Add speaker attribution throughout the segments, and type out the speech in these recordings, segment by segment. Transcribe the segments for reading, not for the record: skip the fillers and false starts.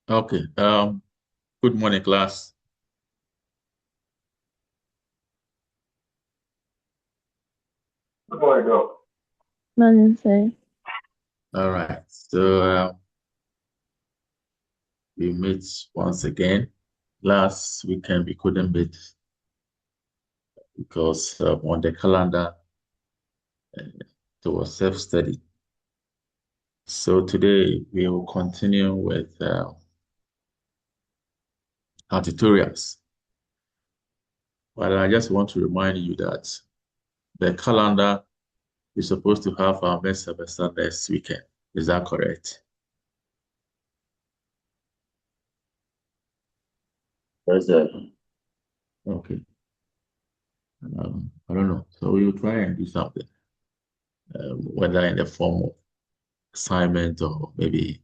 Speaker 1: Okay. Good morning, class.
Speaker 2: Good morning, Doc.
Speaker 3: Morning, sir.
Speaker 1: All right. So we meet once again. Last weekend we couldn't meet because on the calendar there was self-study. So today we will continue with our tutorials. But I just want to remind you that the calendar is supposed to have our next semester next weekend. Is that correct?
Speaker 2: Yes, sir.
Speaker 1: Okay. I don't know. So we will try and do something, whether in the form of assignment or maybe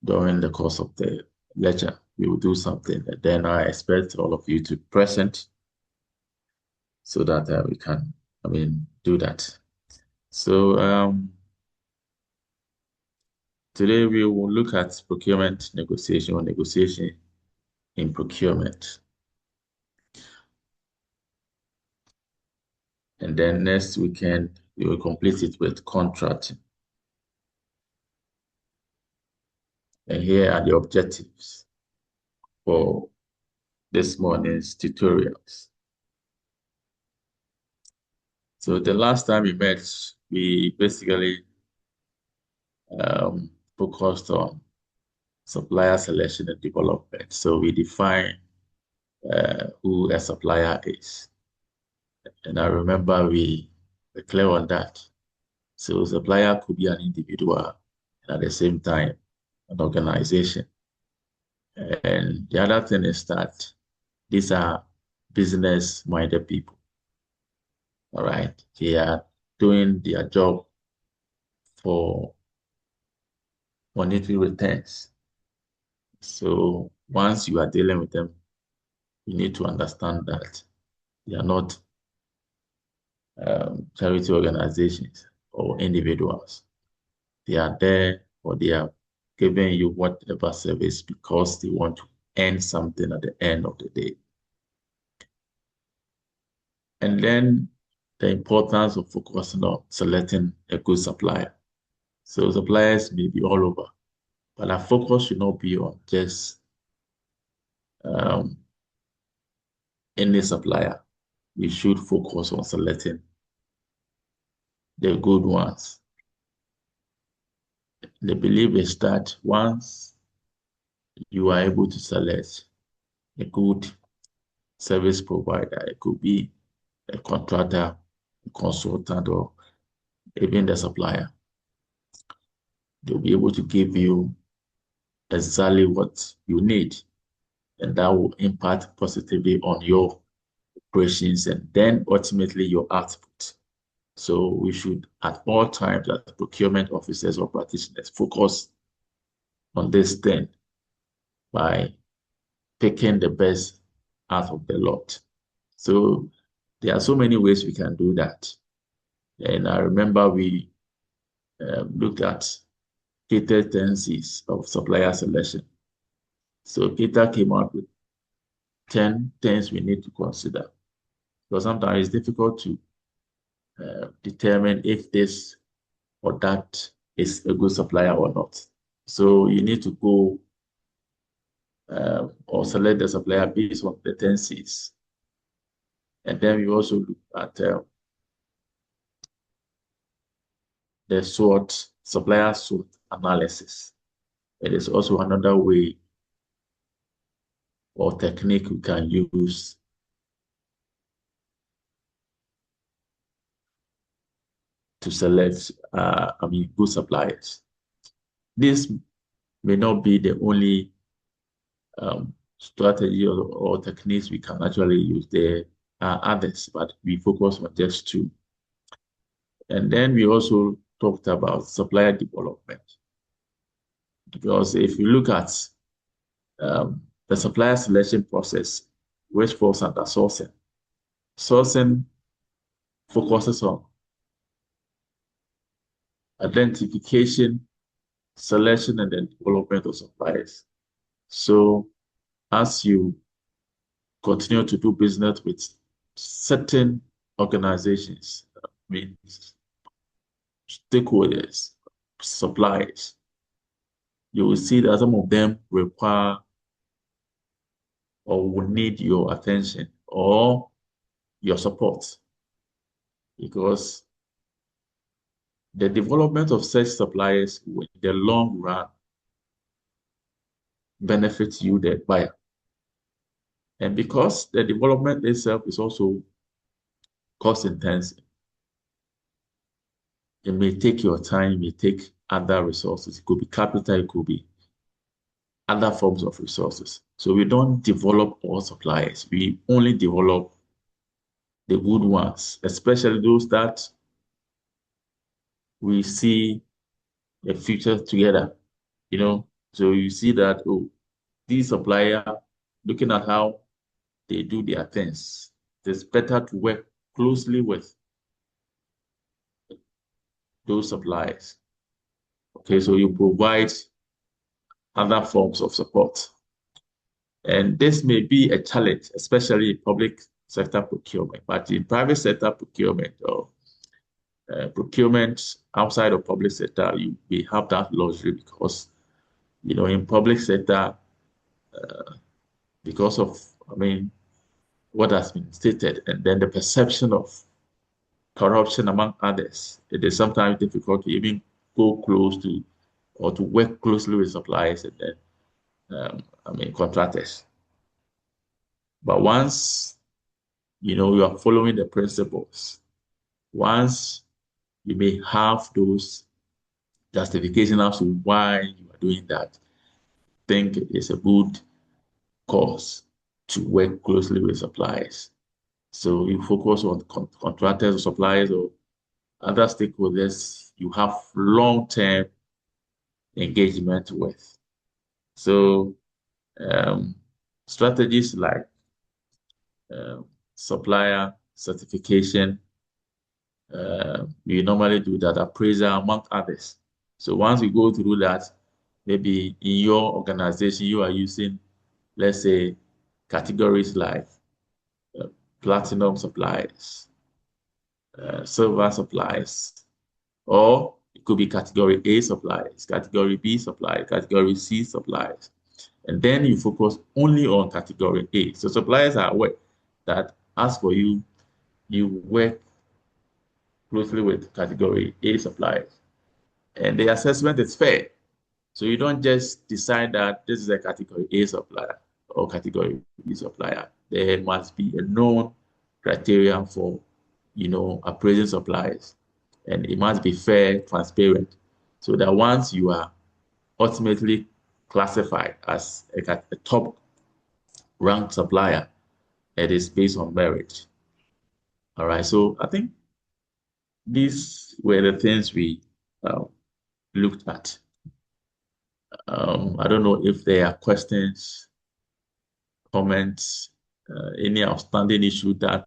Speaker 1: during the course of the lecture, we will do something. And then I expect all of you to present so that we can, do that. So today we will look at procurement negotiation or negotiation in procurement. And then next weekend, we will complete it with contracting. And here are the objectives for this morning's tutorials. So the last time we met, we basically focused on supplier selection and development. So we define who a supplier is. And I remember we were clear on that. So a supplier could be an individual and at the same time an organization. And the other thing is that these are business-minded people. All right. They are doing their job for monetary returns. So once you are dealing with them, you need to understand that they are not charity organizations or individuals. They are there or they are giving you whatever service because they want to earn something at the end of the day. And then the importance of focusing on selecting a good supplier. So suppliers may be all over, but our focus should not be on just um, any supplier. We should focus on selecting the good ones. The belief is that once you are able to select a good service provider, it could be a contractor, a consultant, or even the supplier, they'll be able to give you exactly what you need, and that will impact positively on your operations and then ultimately your output. So we should at all times as procurement officers or practitioners focus on this thing by picking the best out of the lot. So there are so many ways we can do that. And I remember we looked at catered tendencies of supplier selection. So Peter came out with 10 things we need to consider. Because sometimes it's difficult to determine if this or that is a good supplier or not. So you need to go or select the supplier based on the tendencies. And then we also look at the SWOT, supplier SWOT analysis. It is also another way or technique we can use to select, good suppliers. This may not be the only strategy or techniques we can actually use. There are others, but we focus on just two. And then we also talked about supplier development. Because if you look at the supplier selection process, which falls under sourcing, sourcing focuses on identification, selection, and then development of suppliers. So as you continue to do business with certain organizations, means stakeholders, suppliers, you will see that some of them require or will need your attention or your support, because the development of such suppliers will, in the long run, benefit you, the buyer. And because the development itself is also cost intensive, it may take your time, it may take other resources. It could be capital, it could be other forms of resources. So we don't develop all suppliers. We only develop the good ones, especially those that we see a future together, you know. So you see that, oh, these supplier, looking at how they do their things, it's better to work closely with those suppliers. Okay, so you provide other forms of support. And this may be a challenge, especially in public sector procurement, but in private sector procurement or procurement outside of public sector, you may have that luxury because, you know, in public sector, because of, I mean, what has been stated, and then the perception of corruption among others, it is sometimes difficult to even go close to or to work closely with suppliers and then, contractors. But once, you know, you are following the principles, once you may have those justification as to why you are doing that, think it's a good cause to work closely with suppliers. So you focus on contractors or suppliers or other stakeholders you have long-term engagement with. So um, strategies like um, supplier certification, we normally do that, appraisal, among others. So once you go through that, maybe in your organization, you are using, let's say, categories like uh, platinum suppliers, silver suppliers, or it could be category A suppliers, category B suppliers, category C suppliers. And then you focus only on category A. So suppliers are aware that as for you, you work closely with category A suppliers. And the assessment is fair. So you don't just decide that this is a category A supplier or category B supplier. There must be a known criteria for, you know, appraising suppliers. And it must be fair, transparent, so that once you are ultimately classified as a top ranked supplier, it is based on merit. All right. So I think these were the things we uh, looked at. I don't know if there are questions, comments, any outstanding issue that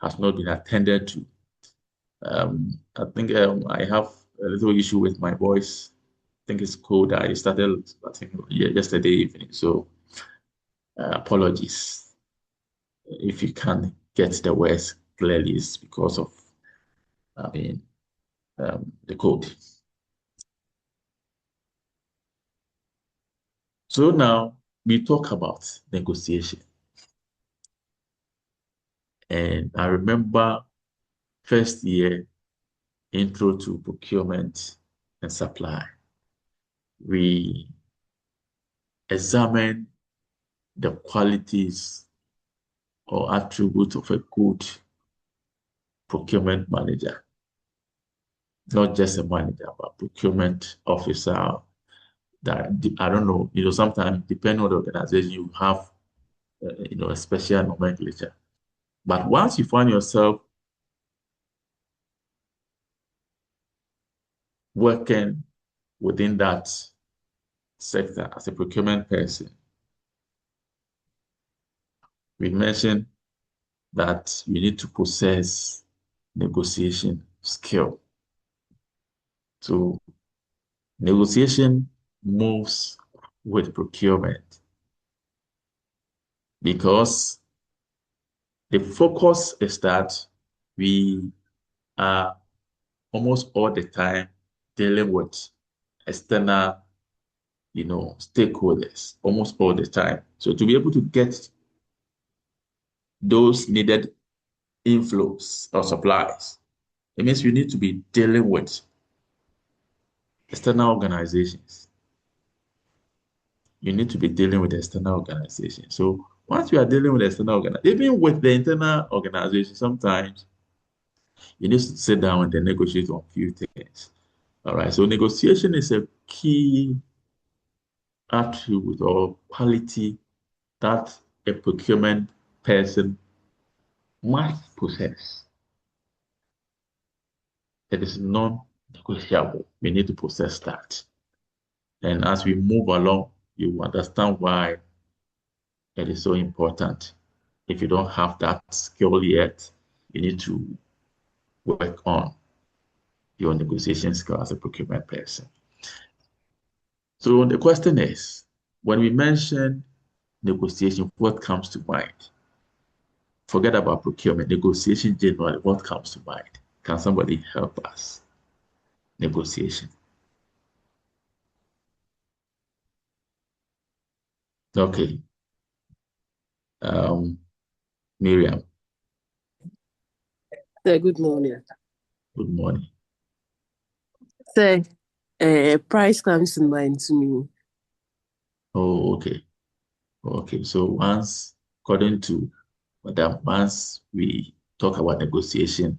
Speaker 1: has not been attended to. I think I have a little issue with my voice. I think it's cold. I started, I think, yesterday evening. So apologies if you can't get the words clearly. It's because of, I mean, the code. So now we talk about negotiation. And I remember first year intro to procurement and supply. We examine the qualities or attributes of a good procurement manager, not just a manager, but procurement officer. That I don't know, you know, sometimes depending on the organization, you have, you know, a special nomenclature. But once you find yourself working within that sector as a procurement person, we mentioned that you need to possess negotiation skill. So negotiation moves with procurement because the focus is that we are almost all the time dealing with external, stakeholders almost all the time. So to be able to get those needed inflows or supplies, it means you need to be dealing with external organizations. You need to be dealing with external organizations. So once you are dealing with external organizations, even with the internal organization, sometimes you need to sit down and negotiate on a few things. All right. So negotiation is a key attribute or quality that a procurement person must possess. It is non-negotiable. We need to possess that. And as we move along, you will understand why it is so important. If you don't have that skill yet, you need to work on your negotiation skill as a procurement person. So the question is, when we mention negotiation, what comes to mind? Forget about procurement, negotiation generally, what comes to mind? Can somebody help us? Negotiation. Okay. Miriam,
Speaker 4: Sir, good morning.
Speaker 1: good morning.
Speaker 4: Sir, price comes to mind to me.
Speaker 1: Oh, okay. Okay. So according to Madam, once we talk about negotiation,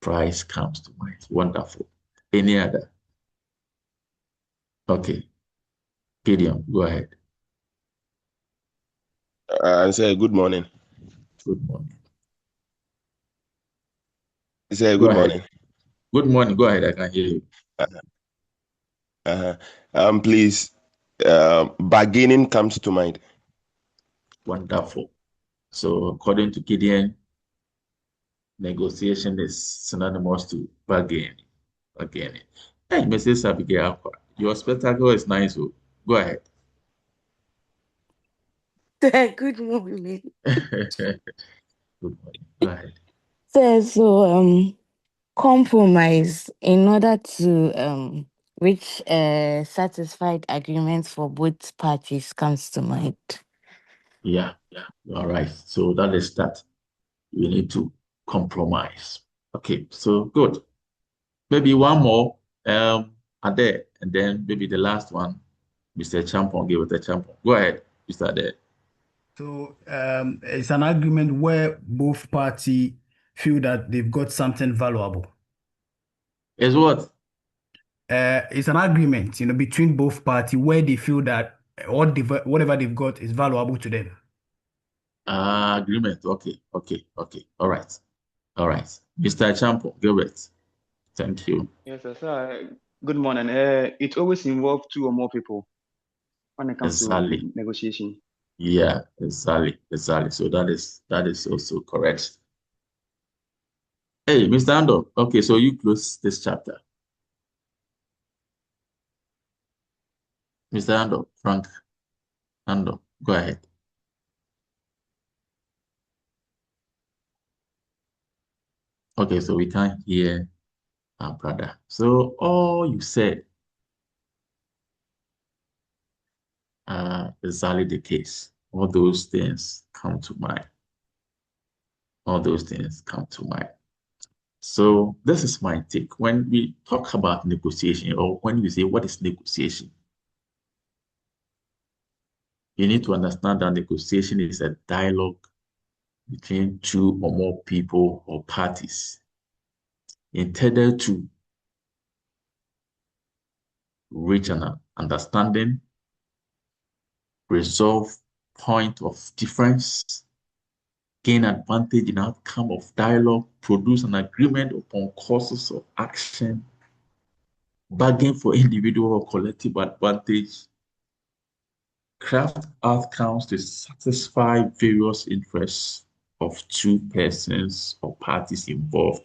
Speaker 1: price comes to mind. Wonderful. Any other? Okay. Gideon, go ahead.
Speaker 5: Say good morning.
Speaker 1: Good morning.
Speaker 5: Say
Speaker 1: Go
Speaker 5: good
Speaker 1: ahead.
Speaker 5: morning.
Speaker 1: Good morning. Go ahead. I can hear you.
Speaker 5: Please, bargaining comes to mind.
Speaker 1: Wonderful. So according to Gideon, negotiation is synonymous to bargaining. Bargaining. Hey, Mrs. Abigail, your spectacle is nice. So go ahead.
Speaker 4: Sir, good morning.
Speaker 1: Good morning. Go ahead.
Speaker 3: Sir, so compromise in order to reach a satisfied agreement for both parties comes to mind.
Speaker 1: Yeah. All right. So that is that. You need to compromise. Okay. So good. Maybe one more. Ade, and then maybe the last one, Mr. Champon, give it a Champon. Go ahead, Mr. Ade.
Speaker 6: So it's an agreement where both parties feel that they've got something valuable.
Speaker 1: Is what?
Speaker 6: It's an agreement, between both parties where they feel that whatever they've got is valuable to them.
Speaker 1: Agreement. Okay. All right. Mr. Champon, give it. Thank you.
Speaker 7: Yes, sir. Good morning. It always involves two or more people when it comes to
Speaker 1: Exactly.
Speaker 7: negotiation.
Speaker 1: Yeah, exactly. So that is also correct. Hey, Mr. Ando. Okay, so you close this chapter. Mr. Ando, Frank Ando, go ahead. Okay, so we can't hear our brother. So all you said exactly the case. All those things come to mind. So this is my take. When we talk about negotiation, or when we say what is negotiation, you need to understand that negotiation is a dialogue between two or more people or parties intended to reach an understanding, resolve point of difference, gain advantage in outcome of dialogue, produce an agreement upon courses of action, bargain for individual or collective advantage, craft outcomes to satisfy various interests of two persons or parties involved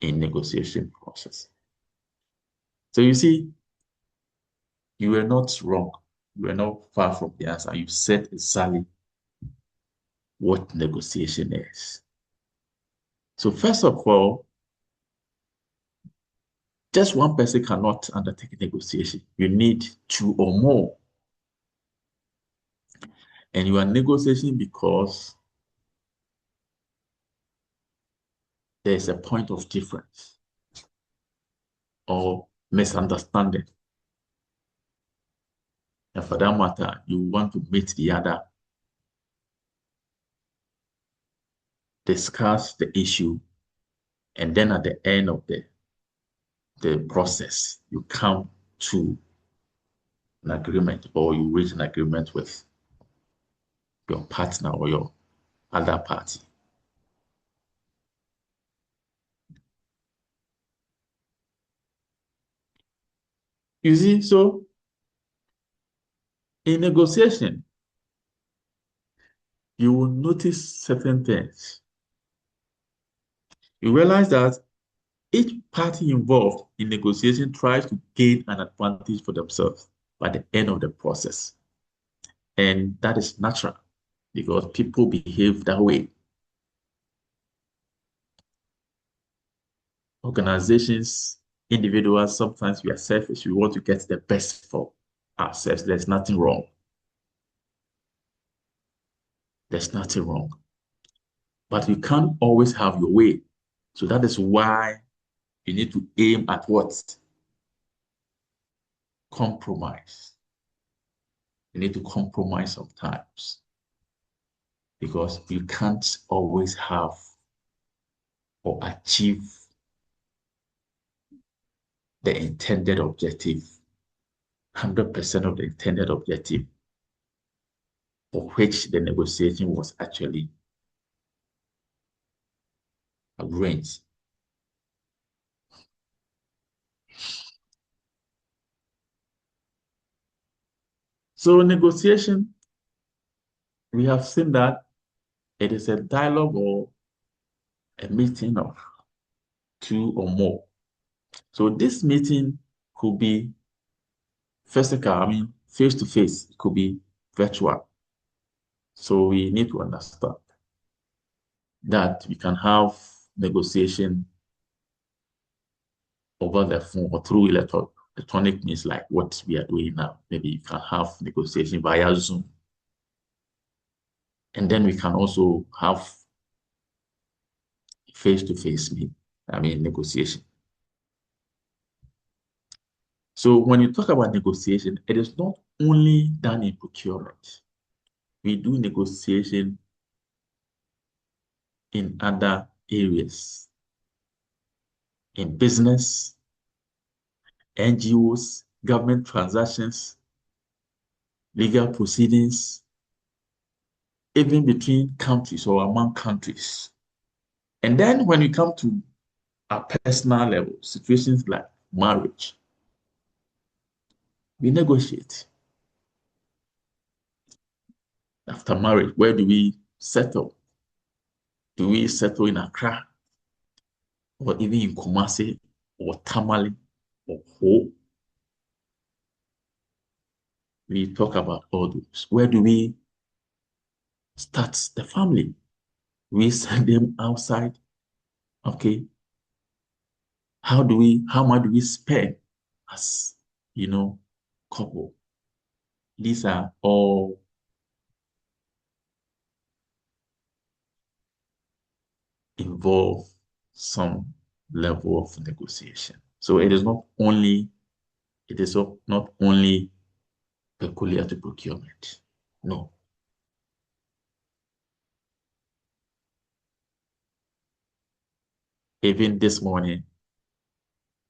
Speaker 1: in negotiation process. So you see, you were not wrong. You were not far from the answer. You said exactly what negotiation is. So first of all, just one person cannot undertake a negotiation. You need two or more. And you are negotiating because there's a point of difference or misunderstanding. And for that matter, you want to meet the other, discuss the issue, and then at the end of the process, you come to an agreement or you reach an agreement with your partner or your other party. You see, so in negotiation, you will notice certain things. You realize that each party involved in negotiation tries to gain an advantage for themselves by the end of the process. And that is natural because people behave that way. Organizations, individuals, sometimes we are selfish. We want to get the best for ourselves. There's nothing wrong. There's nothing wrong. But you can't always have your way. So that is why you need to aim at what? Compromise. You need to compromise sometimes because you can't always have or achieve the intended objective, 100% of the intended objective for which the negotiation was actually arranged. So negotiation, we have seen that it is a dialogue or a meeting of two or more. So this meeting could be physical, face to face, it could be virtual. So we need to understand that we can have negotiation over the phone or through electronic means like what we are doing now. Maybe you can have negotiation via Zoom. And then we can also have face-to-face negotiation. So when you talk about negotiation, it is not only done in procurement. We do negotiation in other areas, in business, NGOs, government transactions, legal proceedings, even between countries or among countries. And then when you come to a personal level, situations like marriage, we negotiate. After marriage, where do we settle? Do we settle in Accra or even in Kumasi or Tamale or Ho? We talk about all those. Where do we start the family? We send them outside. Okay. How much do we spend as, couple? These are all involve some level of negotiation. So it is not only peculiar to procurement. No. Even this morning,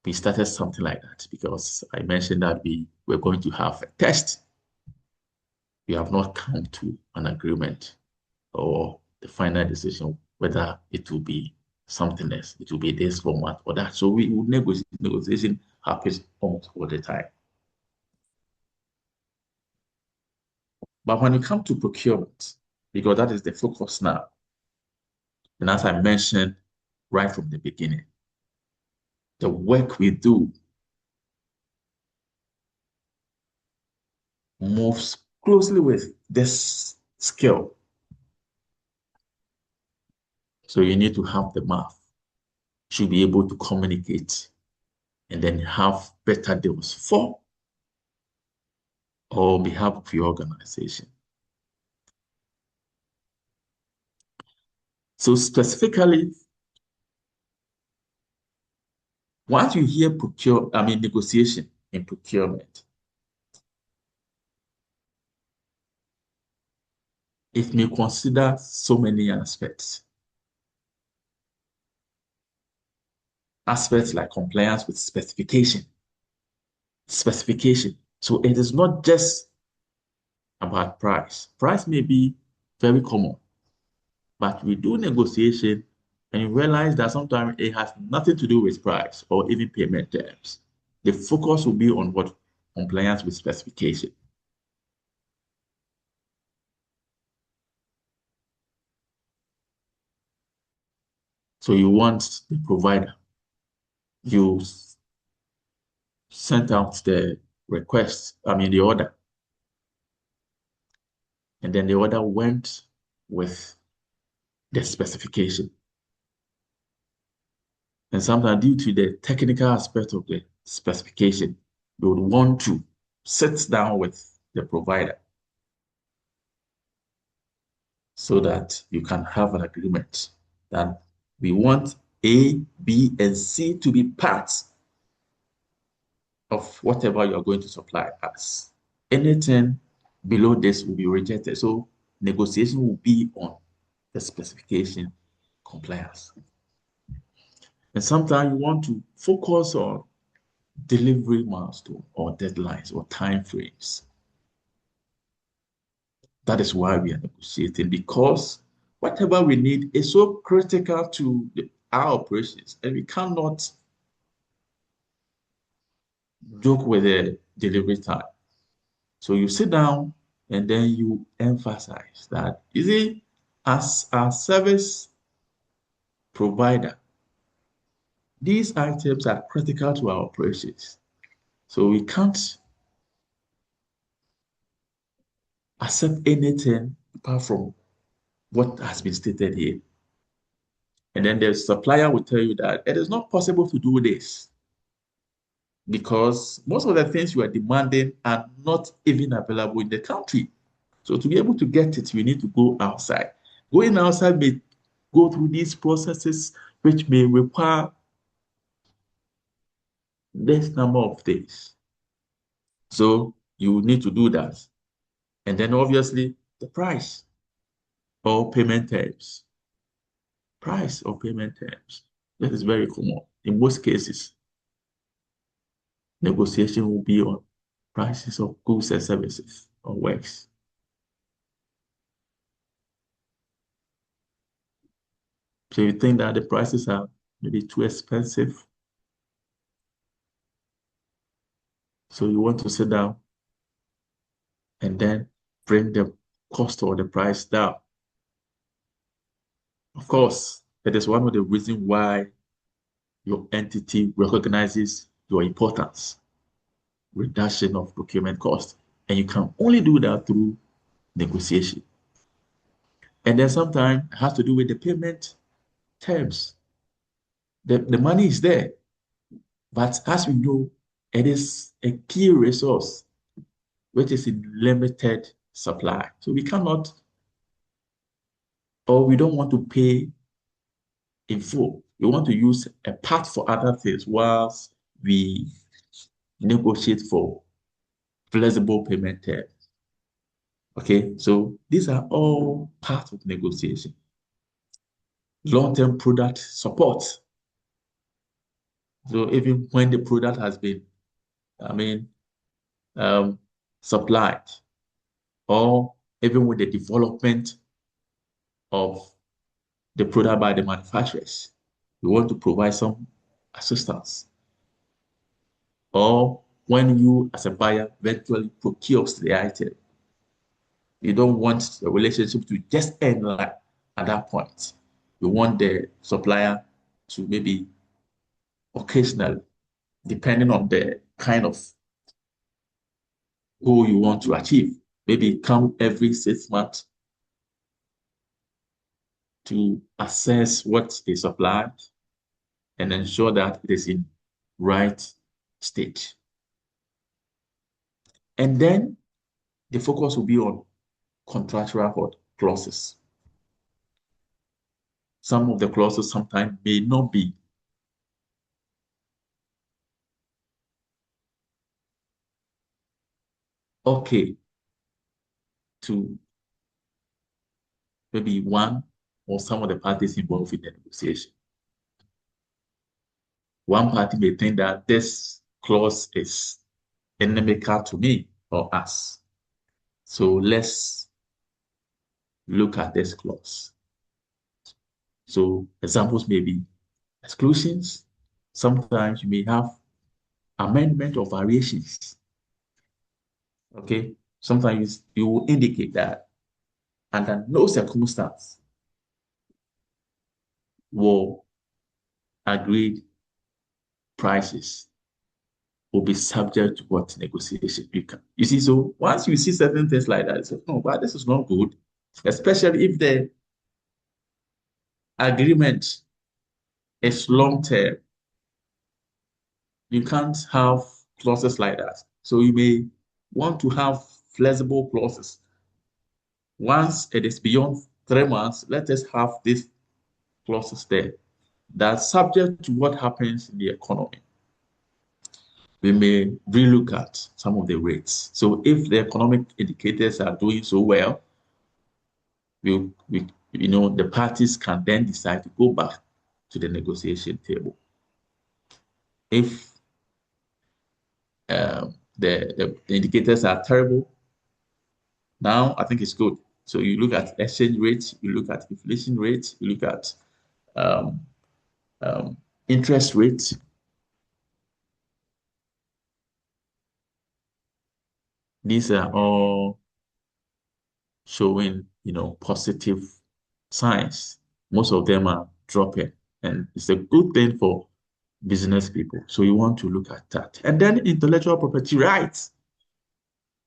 Speaker 1: we started something like that because I mentioned that we were going to have a test. We have not come to an agreement or the final decision whether it will be something else. It will be this format or that. So we would negotiate. Negotiation happens almost all the time. But when you come to procurement, because that is the focus now, and as I mentioned right from the beginning, the work we do moves closely with this skill. So you need to have the math. You should be able to communicate and then have better deals for or on behalf of your organization. So specifically, once you hear negotiation in procurement, it may consider so many aspects. Aspects like compliance with specification. So it is not just about price. Price may be very common, but we do negotiation and you realize that sometimes it has nothing to do with price or even payment terms. The focus will be on what compliance with specification. So you want the provider. You sent out the the order. And then the order went with the specification. And sometimes due to the technical aspect of the specification, you would want to sit down with the provider so that you can have an agreement that we want A, B, and C to be parts of whatever you're going to supply us. Anything below this will be rejected. So negotiation will be on the specification compliance. And sometimes you want to focus on delivery milestone or deadlines or time frames. That is why we are negotiating, because whatever we need is so critical to our operations, and we cannot joke with the delivery time. So you sit down and then you emphasize that, you see, as a service provider, these items are critical to our operations. So we can't accept anything apart from what has been stated here. And then the supplier will tell you that it is not possible to do this because most of the things you are demanding are not even available in the country. So to be able to get it, you need to go outside. Going outside may go through these processes, which may require this number of days. So you need to do that. And then obviously the price or payment terms. Price or payment terms. That is very common. In most cases, negotiation will be on prices of goods and services or works. So you think that the prices are maybe too expensive. So you want to sit down and then bring the cost or the price down. Of course, it is one of the reasons why your entity recognizes your importance, reduction of procurement cost. And you can only do that through negotiation. And then sometimes it has to do with the payment terms. The money is there, but as we know, it is a key resource which is in limited supply. So we cannot, or we don't want to pay in full. We want to use a part for other things whilst we negotiate for flexible payment terms. Okay, so these are all part of negotiation. Long-term product support. So even when the product has been, supplied, or even with the development of the product by the manufacturers, we want to provide some assistance. Or when you, as a buyer, virtually procures the item, you don't want the relationship to just end like at that point. You want the supplier to maybe occasionally, depending on the kind of goal you want to achieve. Maybe come every 6 months to assess what they supplied and ensure that it is in right state. And then the focus will be on contractual clauses. Some of the clauses sometimes may not be okay to maybe one or some of the parties involved in the negotiation. One party may think that this clause is inimical to me or us. So let's look at this clause. So examples may be exclusions. Sometimes you may have amendment or variations. Okay. Sometimes you will indicate that under no circumstance will agreed prices will be subject to what negotiation you can. You see, so once you see certain things like that, you say, no, but this is not good, especially if the agreement is long term. You can't have clauses like that. So you may want to have flexible clauses. Once it is beyond 3 months, let us have these clauses there that subject to what happens in the economy. We may relook at some of the rates. So if the economic indicators are doing so well, the parties can then decide to go back to the negotiation table. If the indicators are terrible, now I think it's good. So you look at exchange rates, you look at inflation rates, you look at interest rates. These are all showing, positive signs. Most of them are dropping, and it's a good thing for business people. So you want to look at that. And then intellectual property rights.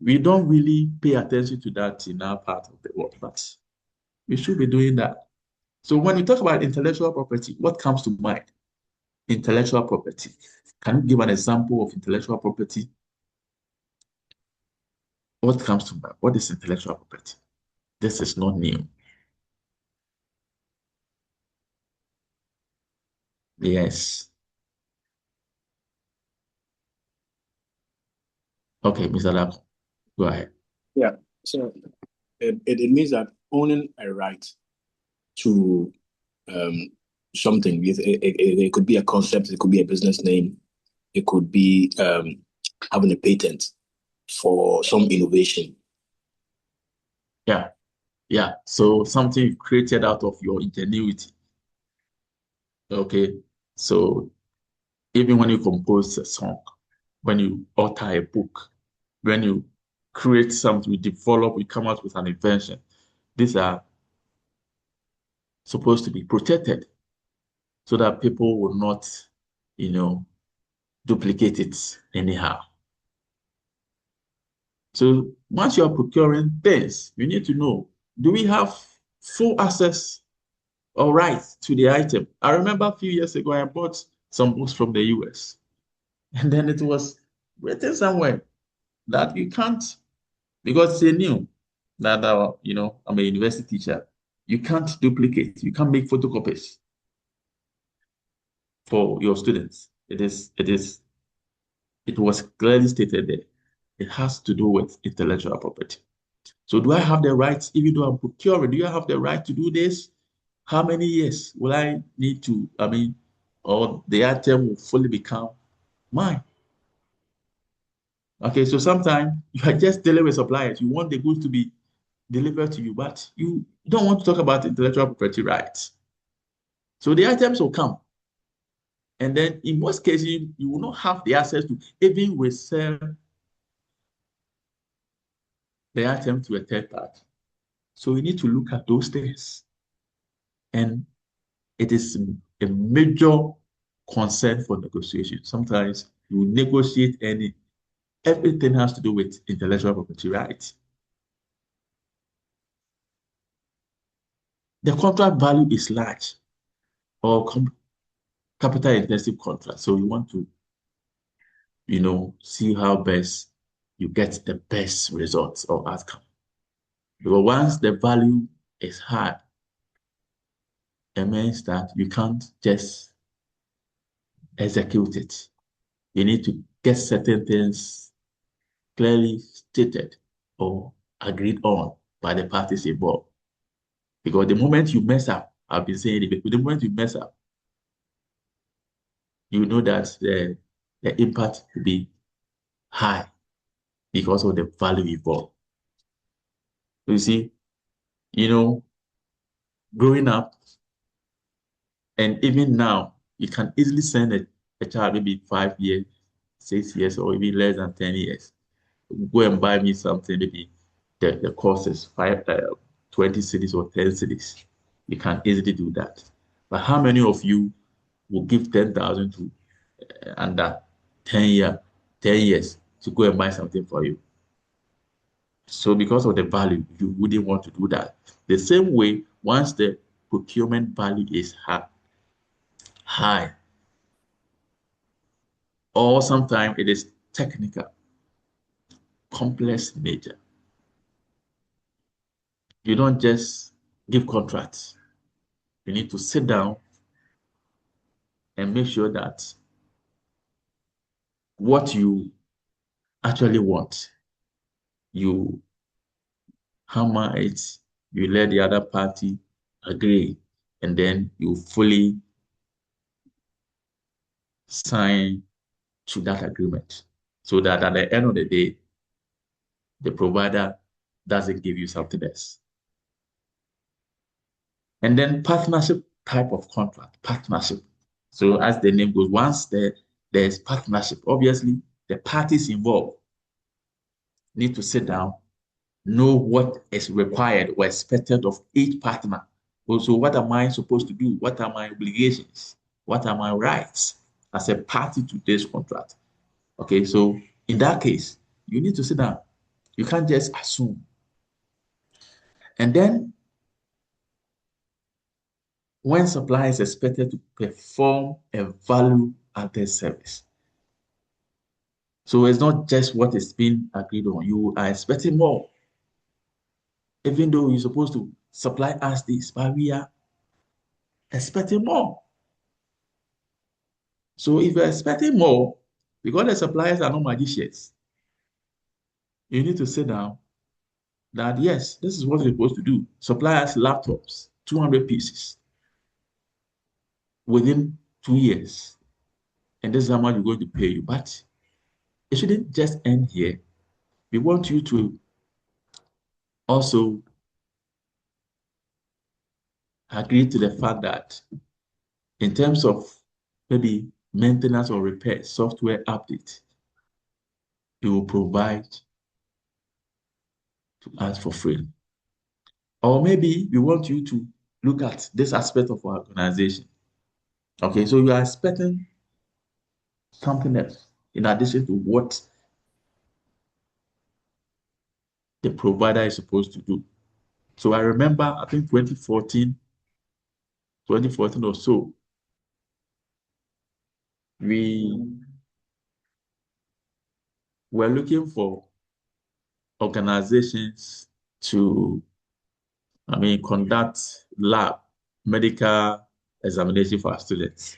Speaker 1: We don't really pay attention to that in our part of the world, but we should be doing that. So when you talk about intellectual property, what comes to mind? Intellectual property. Can you give an example of intellectual property? What comes to mind? What is intellectual property? This is not new. Yes. Okay, Mr. Lako, go ahead.
Speaker 8: Yeah. So it means that owning a right to something, it could be a concept, it could be a business name, it could be having a patent for some innovation.
Speaker 1: Yeah. Yeah. So something you created out of your ingenuity. Okay. So even when you compose a song, when you author a book, when you create something, you develop, you come out with an invention, these are supposed to be protected so that people will not, duplicate it anyhow. So once you are procuring things, you need to know, do we have full access or right to the item? I remember a few years ago, I bought some books from the US, and then it was written somewhere that you can't, because they knew that, I'm a university teacher, you can't duplicate, you can't make photocopies for your students. It was clearly stated there. It has to do with intellectual property. So do I have the right, even though I'm procuring, do I have the right to do this? How many years will I need to, or the item will fully become mine? Okay, so sometimes you are just dealing with suppliers. You want the goods to be delivered to you, but you don't want to talk about intellectual property rights. So the items will come. And then in most cases, you will not have the access to even resell the item to a third party. So you need to look at those things. And it is a major concern for negotiation. Sometimes you negotiate any everything has to do with intellectual property rights. The contract value is large or capital intensive contract. So you want to, see how best you get the best results or outcome. Because once the value is high, it means that you can't just execute it. You need to get certain things clearly stated or agreed on by the parties involved. Because the moment you mess up, I've been saying it, the moment you mess up, you know that the impact will be high because of the value involved. You see, growing up, and even now, you can easily send a child maybe 5 years, 6 years, or even less than 10 years. Go and buy me something, maybe the cost is 20 cities or 10 cities. You can easily do that. But how many of you will give 10,000 to under 10 years to go and buy something for you? So because of the value, you wouldn't want to do that. The same way, once the procurement value is high, or sometimes it is technical, complex nature, you don't just give contracts. You need to sit down and make sure that what you actually want, you hammer it, you let the other party agree, and then you fully sign to that agreement. So that at the end of the day, the provider doesn't give you something else. And then partnership type of contract, partnership. So as the name goes, once there's partnership, obviously the parties involved need to sit down, know what is required or expected of each partner. Also, what am I supposed to do? What are my obligations? What are my rights as a party to this contract? Okay, so in that case, you need to sit down. You can't just assume. And then when supplier is expected to perform a value-added service. So it's not just what is being agreed on. You are expecting more. Even though you're supposed to supply us this, but we are expecting more. So if you're expecting more, because the suppliers are not magicians, you need to sit down that, yes, this is what you're supposed to do. Supply us laptops, 200 pieces within 2 years. And this is how much we're going to pay you. But it shouldn't just end here. We want you to also agree to the fact that in terms of maybe maintenance or repair, software update, you will provide to us for free. Or maybe we want you to look at this aspect of our organization. Okay, so you are expecting something else in addition to what the provider is supposed to do. So I remember, I think 2014 or so, we were looking for organizations to, conduct medical examination for our students.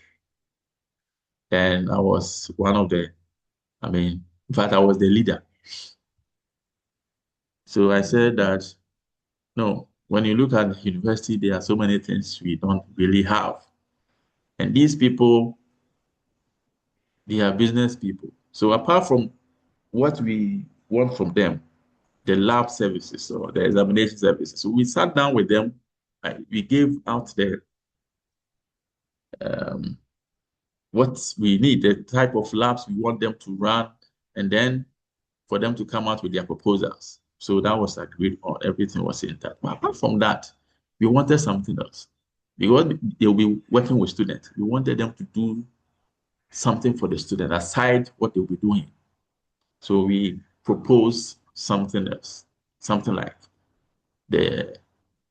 Speaker 1: And I was one of the, in fact, I was the leader. So I said that, no, when you look at university, there are so many things we don't really have. And these people, they are business people. So apart from what we want from them, the lab services or the examination services, so we sat down with them, we gave out the what we need, the type of labs we want them to run, and then for them to come out with their proposals. So that was agreed on, everything was in that. But apart from that, we wanted something else. Because they'll be working with students, we wanted them to do something for the student aside what they'll be doing. So we propose something else, something like the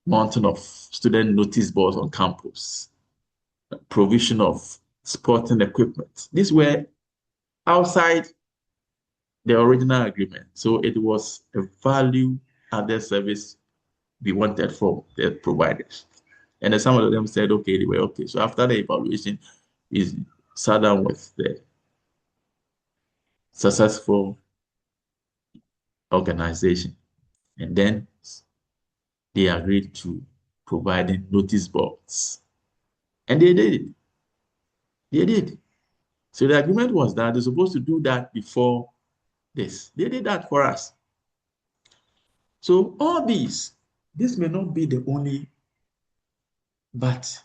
Speaker 1: mounting of student notice boards on campus, provision of sporting equipment. These were outside the original agreement. So it was a value added service we wanted from the providers. And then some of them said, okay, they were okay. So after the evaluation, we sat down with the successful organization. And then they agreed to providing notice boards. And they did it. They did. So the agreement was that they're supposed to do that before this. They did that for us. So all this may not be the only, but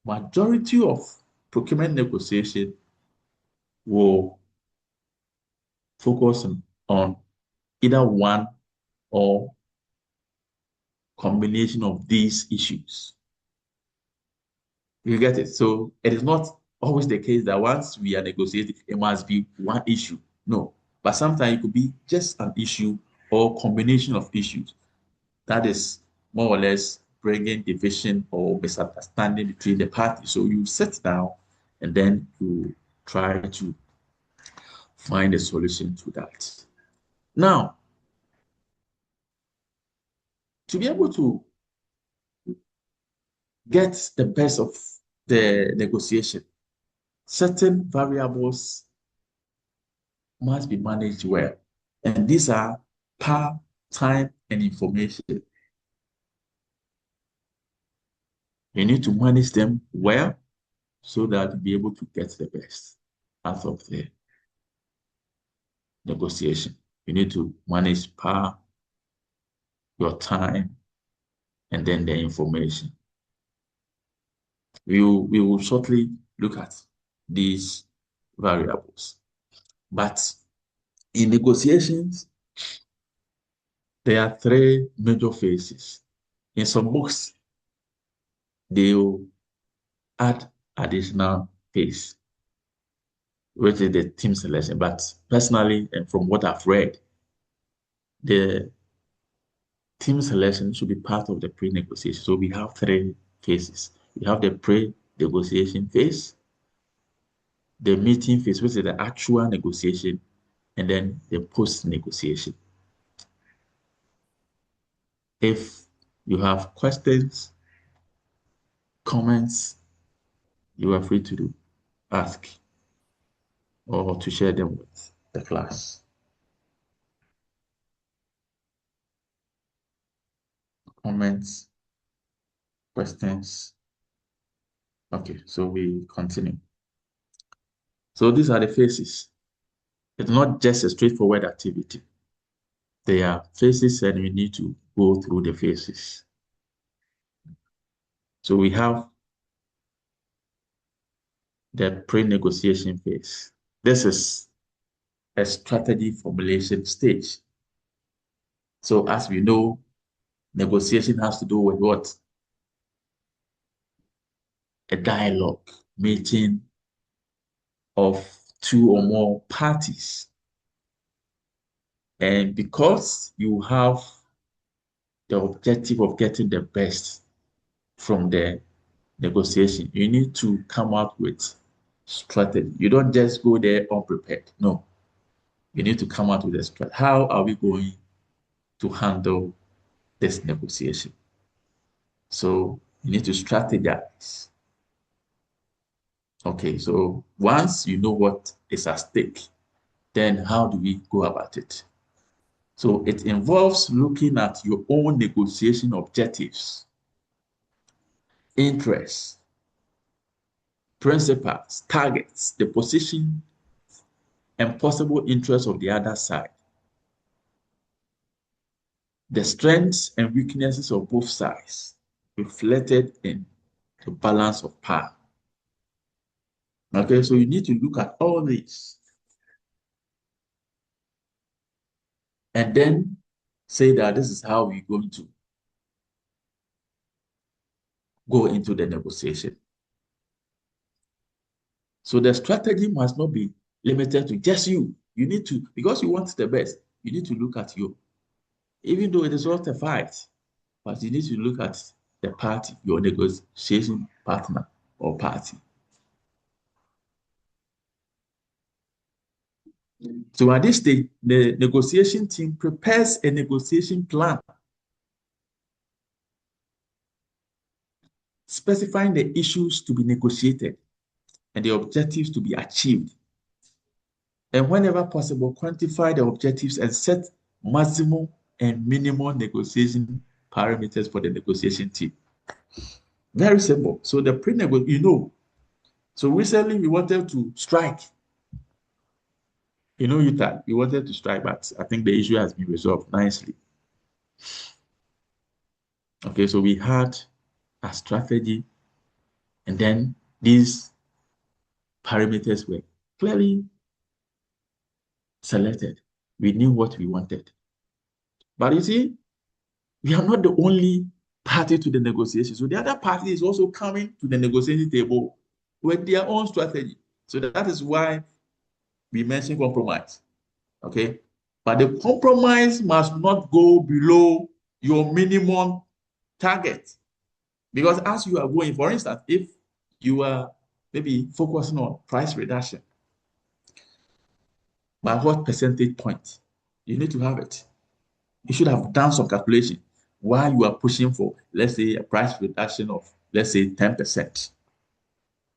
Speaker 1: majority of procurement negotiation will focus on either one or combination of these issues. You get it? So it is not always the case that once we are negotiating, it must be one issue. No, but sometimes it could be just an issue or combination of issues. That is more or less bringing division or misunderstanding between the parties. So you sit down and then you try to find a solution to that. Now, to be able to get the best of the negotiation, certain variables must be managed well. And these are power, time, and information. You need to manage them well so that you'll be able to get the best out of the negotiation. You need to manage power, your time, and then the information. We will shortly look at these variables. But in negotiations, there are three major phases. In some books, they will add additional phase, which is the team selection. But personally, and from what I've read, the team selection should be part of the pre-negotiation. So we have three phases. We have the pre-negotiation phase, the meeting phase, which is the actual negotiation, and then the post-negotiation. If you have questions, comments, you are free to ask or to share them with the class. Comments, questions. Okay, so we continue. So these are the phases. It's not just a straightforward activity. There are phases and we need to go through the phases. So we have the pre-negotiation phase. This is a strategy formulation stage. So as we know, negotiation has to do with what? A dialogue, meeting of two or more parties. And because you have the objective of getting the best from the negotiation, you need to come up with strategy. You don't just go there unprepared. No, you need to come out with a strategy. How are we going to handle this negotiation? So you need to strategize. Okay, so once you know what is at stake, then how do we go about it? So it involves looking at your own negotiation objectives, interests, principles, targets, the position and possible interests of the other side, the strengths and weaknesses of both sides reflected in the balance of power. Okay, so you need to look at all this and then say that this is how we're going to go into the negotiation. So the strategy must not be limited to just you. You need to, because you want the best, you need to look at you. Even though it is not a fight, but you need to look at the party, your negotiation partner or party. So at this stage, the negotiation team prepares a negotiation plan specifying the issues to be negotiated and the objectives to be achieved. And whenever possible, quantify the objectives and set maximum and minimum negotiation parameters for the negotiation team. Very simple. So the pre-negotiation, so recently we wanted to strike. We wanted to strike, but I think the issue has been resolved nicely. Okay, so we had a strategy, and then these parameters were clearly selected. We knew what we wanted. But you see, we are not the only party to the negotiation. So the other party is also coming to the negotiation table with their own strategy. So that is why we mentioned compromise. Okay. But the compromise must not go below your minimum target. Because as you are going, for instance, if you are maybe focusing on price reduction, by what percentage point? You need to have it. You should have done some calculation while you are pushing for, let's say, a price reduction of, let's say, 10%.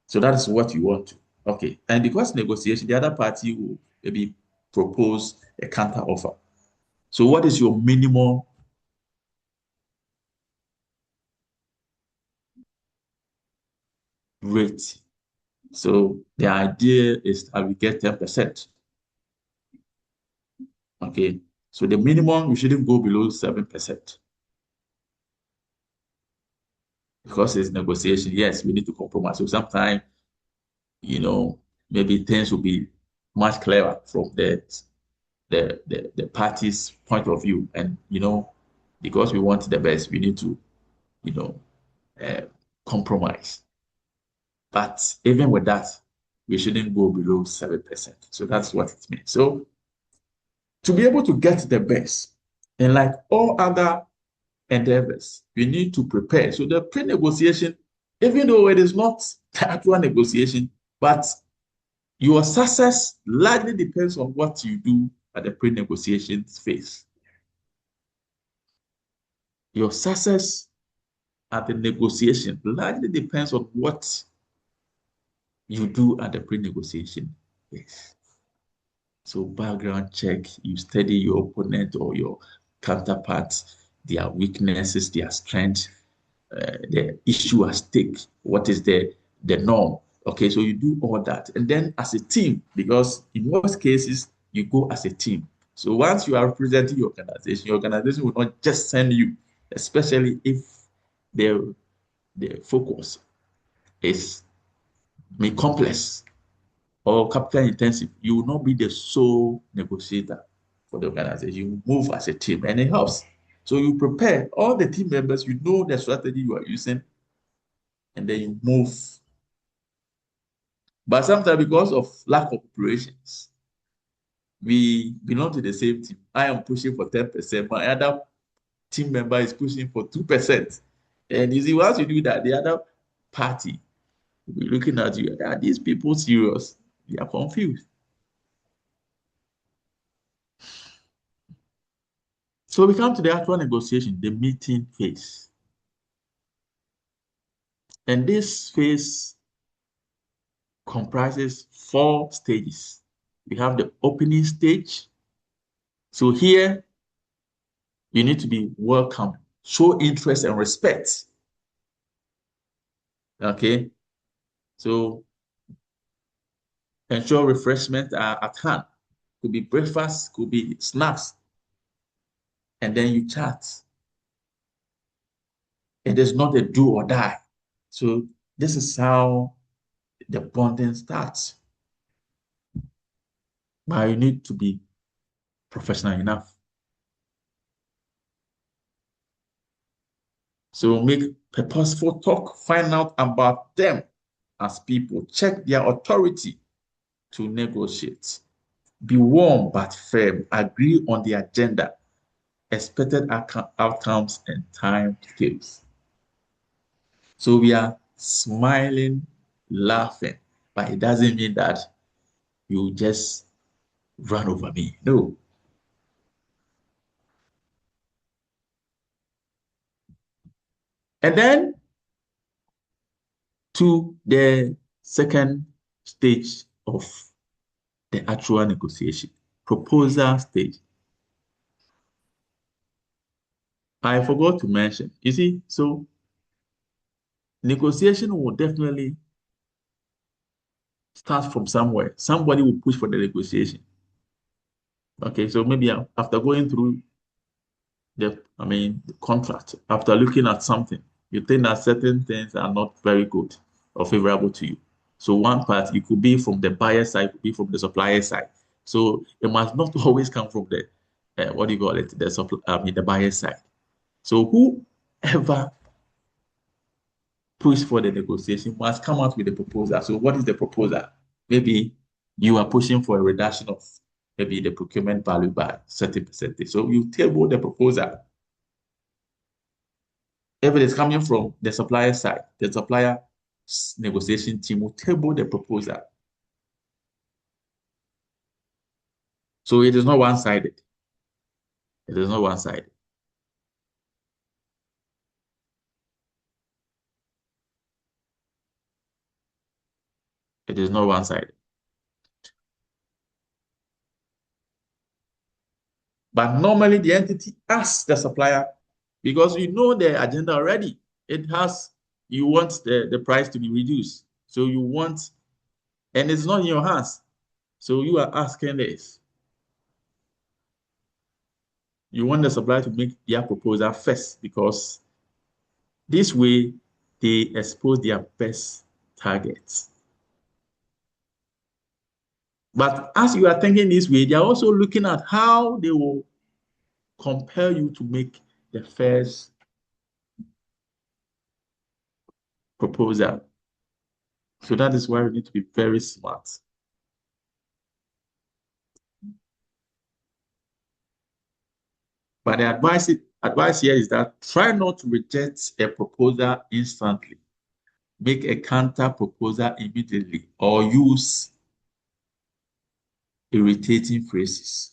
Speaker 1: So that is what you want to. Okay. And because negotiation, the other party will maybe propose a counter offer. So what is your minimum rate? So the idea is that we get 10%. Okay. So the minimum, we shouldn't go below 7%. Because it's negotiation. Yes, we need to compromise. So sometimes, maybe things will be much clearer from the party's point of view. And, because we want the best, we need to, compromise. But even with that, we shouldn't go below 7%. So that's what it means. So to be able to get the best, and like all other endeavors, we need to prepare. So the pre-negotiation, even though it is not the actual negotiation, but your success largely depends on what you do at the pre-negotiation phase. Your success at the negotiation largely depends on what you do at the pre-negotiation phase. So background check, you study your opponent or your counterparts, their weaknesses, their strengths, the issue at stake, what is the norm. Okay, so you do all that. And then as a team, because in most cases, you go as a team. So once you are representing your organization will not just send you, especially if the focus is complex or capital intensive. You will not be the sole negotiator for the organization. You move as a team, and it helps. So you prepare all the team members, you know the strategy you are using, and then you move. But sometimes because of lack of operations, we belong to the same team. I am pushing for 10%. My other team member is pushing for 2%. And you see, once you do that, the other party will be looking at you. Are these people serious? They are confused. So we come to the actual negotiation, the meeting phase. And this phase comprises 4 stages. We have the opening stage. So here, you need to be welcome, show interest and respect. Okay. So ensure refreshments are at hand. Could be breakfast, could be snacks. And then you chat. It is not a do or die. So this is how the bonding starts. But you need to be professional enough. So make purposeful talk, find out about them as people, check their authority to negotiate. Be warm but firm. Agree on the agenda, expected outcomes, and time scales. So we are smiling, laughing, but it doesn't mean that you just run over me. No. And then to the second stage of the actual negotiation, proposal stage. I forgot to mention, you see, so negotiation will definitely start from somewhere. Somebody will push for the negotiation. Okay, so maybe after going through the contract, after looking at something, you think that certain things are not very good or favorable to you. So one part, it could be from the buyer side, it could be from the supplier side. So it must not always come from the what do you call it, the buyer side. So whoever push for the negotiation must come out with a proposal. So what is the proposal? Maybe you are pushing for a reduction of maybe the procurement value by 30%. So you table the proposal. If it is coming from the supplier side, the supplier negotiation team will table the proposal. So it is not one-sided. It is not one-sided. It is not one-sided. But normally the entity asks the supplier, because you know the agenda already. You want the price to be reduced. So you want, and it's not in your hands. So you are asking this. You want the supplier to make their proposal first, because this way they expose their best targets. But as you are thinking this way, they are also looking at how they will compel you to make the first proposal. So that is why we need to be very smart. But the advice here is that try not to reject a proposal instantly. Make a counter proposal immediately, or use irritating phrases.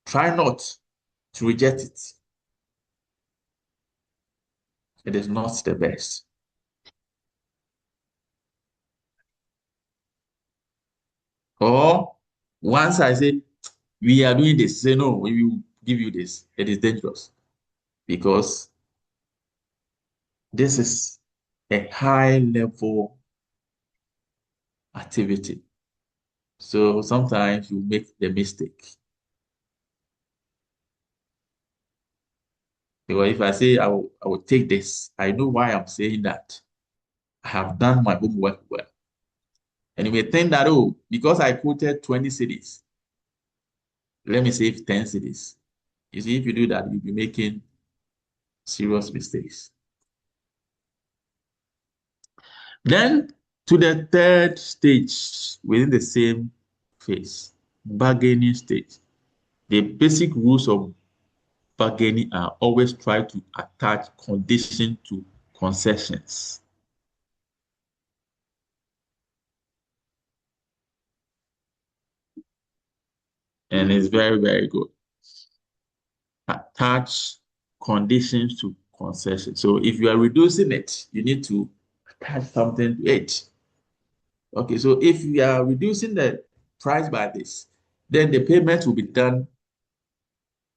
Speaker 1: Try not to reject it. It is not the best. Or once I say, we are doing this, say, no, we will give you this. It is dangerous, because this is a high level activity. So sometimes you make the mistake. Because if I say I will take this, I know why I'm saying that. I have done my homework well. And you may think that, oh, because I quoted 20 cities, let me save 10 cities. You see, if you do that, you'll be making serious mistakes. Then to the third stage within the same phase, bargaining stage. The basic rules of bargaining are always try to attach condition to concessions. And it's very, very good. Attach conditions to concessions. So if you are reducing it, you need to attach something to it. Okay, so if you are reducing the price by this, then the payment will be done,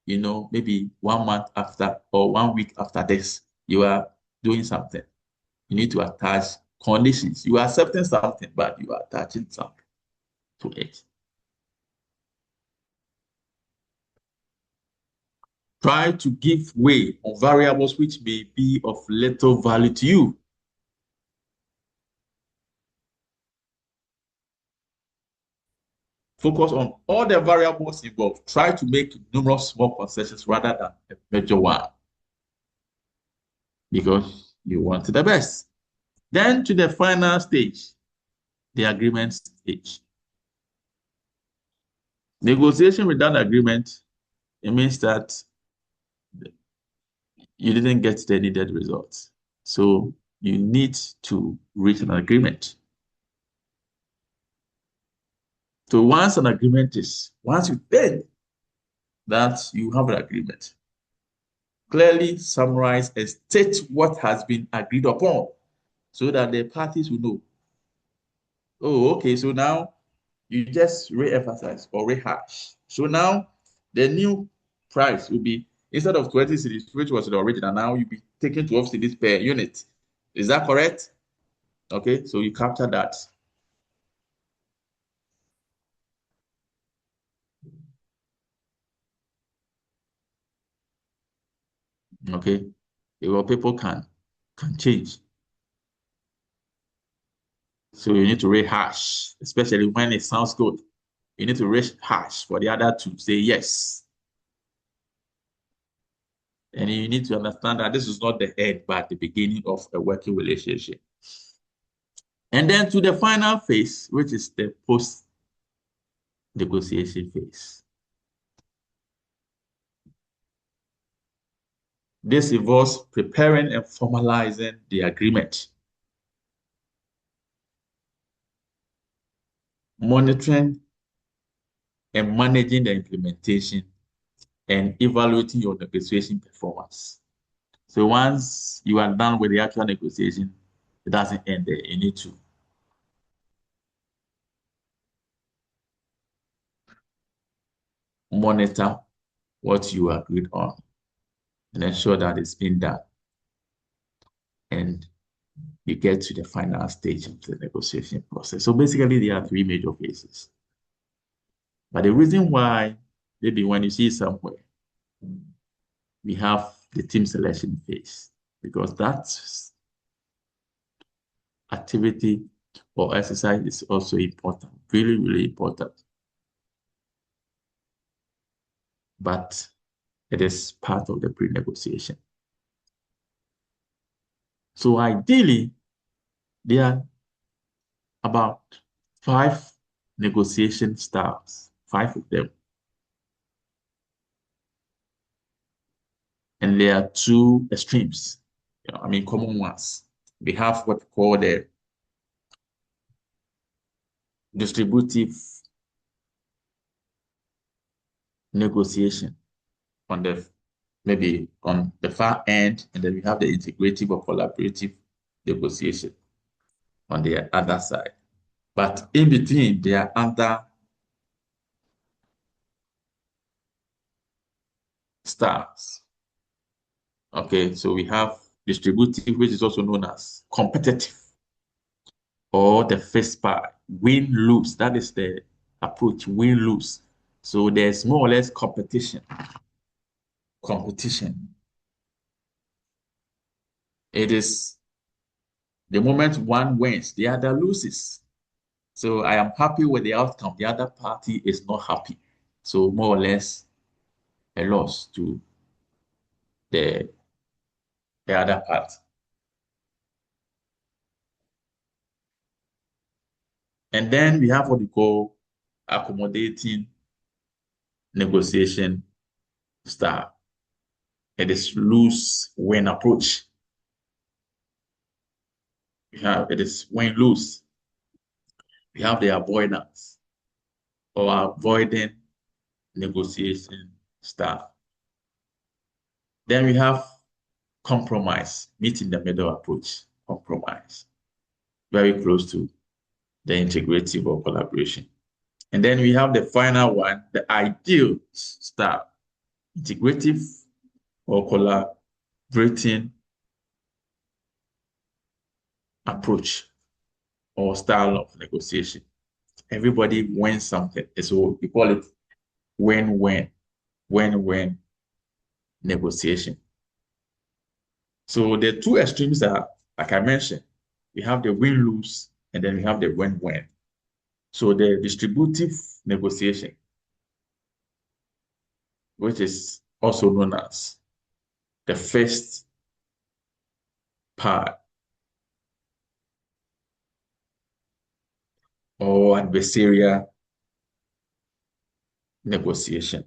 Speaker 1: maybe 1 month after or 1 week after this. You are doing something. You need to attach conditions. You are accepting something, but you are attaching something to it. Try to give way on variables which may be of little value to you. Focus on all the variables involved. Try to make numerous small concessions rather than a major one, because you want the best. Then to the final stage, the agreement stage. Negotiation without agreement, it means that you didn't get the needed results. So you need to reach an agreement. So once you think that you have an agreement, clearly summarize and state what has been agreed upon so that the parties will know. Oh, okay, so now you just re-emphasize or rehash. So now the new price will be, instead of 20 cedis, which was the original, now you'll be taking 12 cedis per unit. Is that correct? Okay, so you capture that. Okay, well, people can change. So you need to rehash, especially when it sounds good. You need to rehash for the other to say yes. And you need to understand that this is not the end, but the beginning of a working relationship. And then to the final phase, which is the post-negotiation phase. This involves preparing and formalizing the agreement, monitoring and managing the implementation, and evaluating your negotiation performance. So once you are done with the actual negotiation, it doesn't end there. You need to monitor what you agreed on and ensure that it's been done. And you get to the final stage of the negotiation process. So basically, there are three major phases. But the reason why, maybe when you see somewhere, we have the team selection phase, because that activity or exercise is also important, really, really important. But it is part of the pre-negotiation. So ideally, there are about 5 negotiation styles, 5 of them. And there are 2 extremes, common ones. We have what we call the distributive negotiation on maybe on the far end, and then we have the integrative or collaborative negotiation on the other side. But in between, there are other styles. Okay, so we have distributive, which is also known as competitive, or the first part, win-lose. That is the approach, win-lose. So there's more or less competition. It is the moment one wins, the other loses. So I am happy with the outcome. The other party is not happy. So more or less a loss to the other part. And then we have what we call accommodating negotiation style. It is lose-win approach. It is win-lose. We have the avoidance or avoiding negotiation style. Then we have compromise, meet in the middle approach, compromise, very close to the integrative or collaboration. And then we have the final one, the ideal style, integrative or collaborating approach or style of negotiation. Everybody wins something. So we call it win-win, win-win negotiation. So the 2 extremes are, like I mentioned, we have the win-lose and then we have the win-win. So the distributive negotiation, which is also known as the first part, or adversarial negotiation.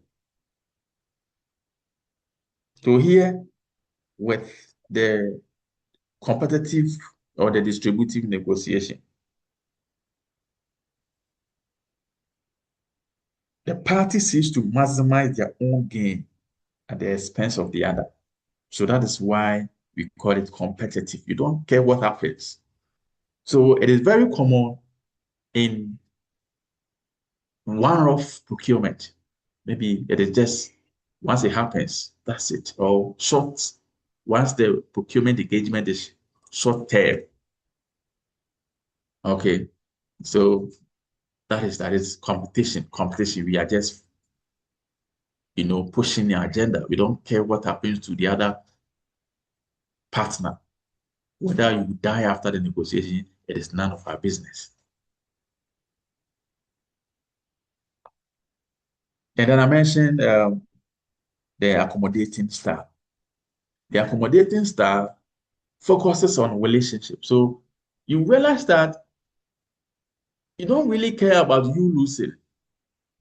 Speaker 1: So here, with the competitive or the distributive negotiation, the party seeks to maximize their own gain at the expense of the other. So that is why we call it competitive. You don't care what happens. So it is very common in one-off procurement. Maybe it is just once it happens, that's it. Or short, once the procurement engagement is short term. Okay, so that is competition. Competition. We are just pushing the agenda. We don't care what happens to the other partner. Whether you die after the negotiation, it is none of our business. And then I mentioned the accommodating style. The accommodating style focuses on relationships. So you realize that you don't really care about you losing.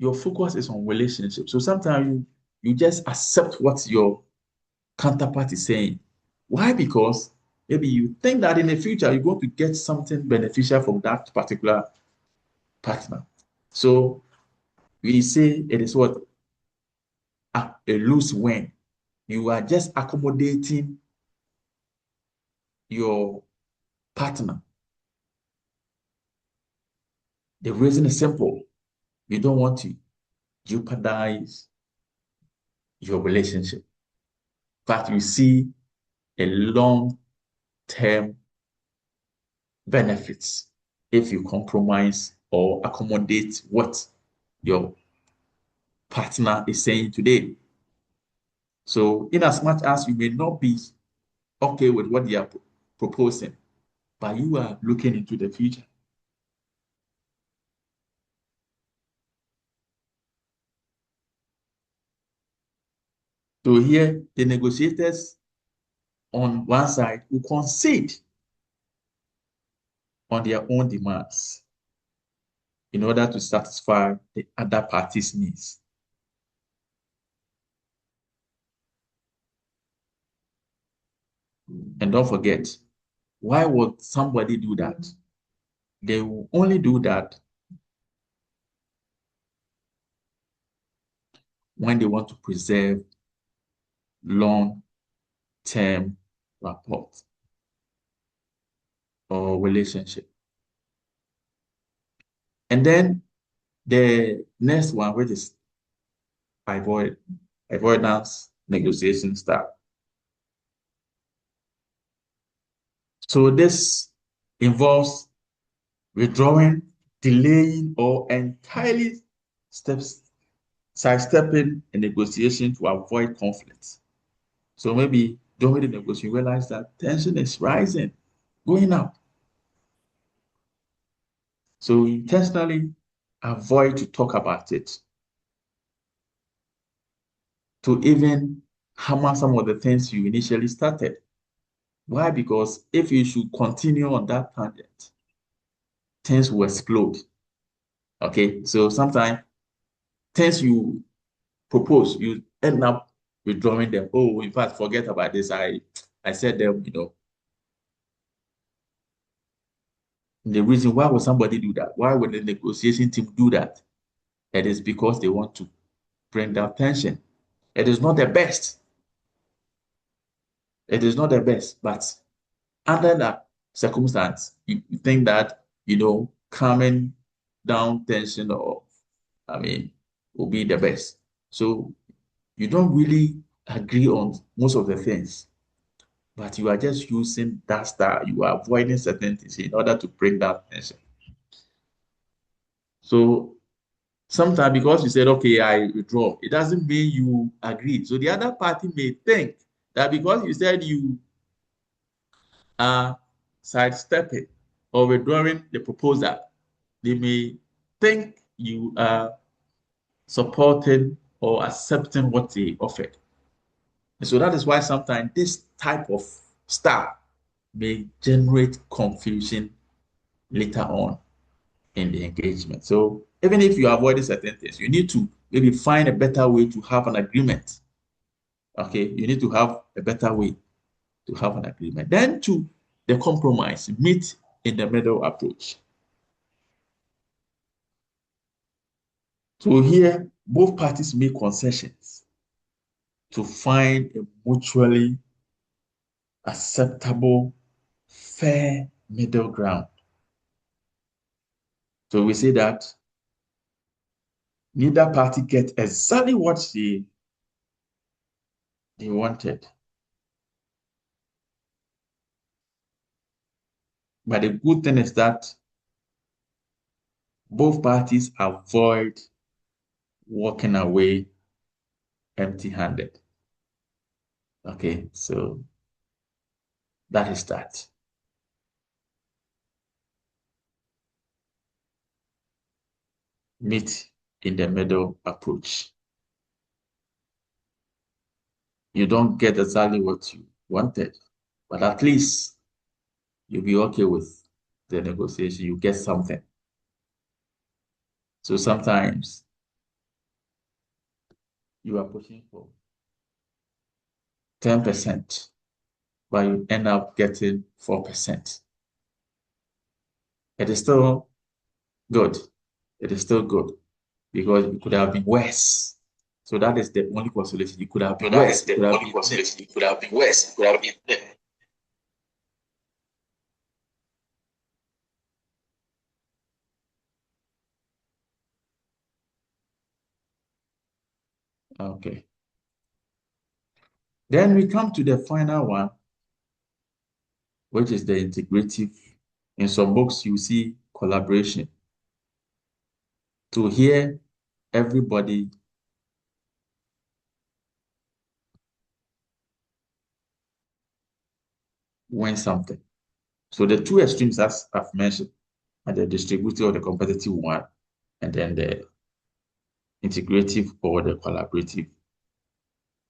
Speaker 1: Your focus is on relationships. So sometimes you just accept what your counterpart is saying. Why? Because maybe you think that in the future you're going to get something beneficial from that particular partner. So we say it is what a lose win. You are just accommodating your partner. The reason is simple. You don't want to jeopardize your relationship. In fact, you see a long-term benefits if you compromise or accommodate what your partner is saying today. So in as much as you may not be okay with what they are proposing, but you are looking into the future. So here, the negotiators on one side will concede on their own demands in order to satisfy the other party's needs. And don't forget, why would somebody do that? They will only do that when they want to preserve long-term rapport or relationship. And then the next one, which is avoidance negotiation style. So this involves withdrawing, delaying, or entirely sidestepping a negotiation to avoid conflict. So maybe during the negotiation, you realize that tension is rising, going up. So intentionally avoid to talk about it, to even hammer some of the things you initially started. Why? Because if you should continue on that tangent, things will explode. Okay, so sometimes things you propose, you end up withdrawing them. Oh, in fact, forget about this. I said them, The reason why would somebody do that? Why would the negotiation team do that? It is because they want to bring down tension. It is not the best. It is not the best, but under that circumstance, you think that, calming down tension will be the best. So you don't really agree on most of the things, but you are just using that style. You are avoiding certain things in order to bring down tension. So sometimes because you said, okay, I withdraw, it doesn't mean you agreed. So the other party may think that because you said you are sidestepping or withdrawing the proposal, they may think you are supporting or accepting what they offered. And so that is why sometimes this type of style may generate confusion later on. in the engagement. So even if you avoid certain things, you need to maybe find a better way to have an agreement. Okay, you need to have a better way to have an agreement. Then to the compromise, meet in the middle approach. So here, both parties make concessions to find a mutually acceptable, fair middle ground. So we say that neither party gets exactly what they wanted. But the good thing is that both parties avoid walking away empty-handed. Okay, so that is that. Meet in the middle approach. You don't get exactly what you wanted, but at least you'll be okay with the negotiation. You get something. So sometimes you are pushing for 10%, but you end up getting 4%. It is still good. It is still good because it could have been worse. So that is the only consolation. It could have been worse. It could have been consolation. It could have been worse. It could have been. Okay. Then we come to the final one, which is the integrative. In some books, you see collaboration. To hear everybody win something. So the two extremes, as I've mentioned, are the distributive or the competitive one, and then the integrative or the collaborative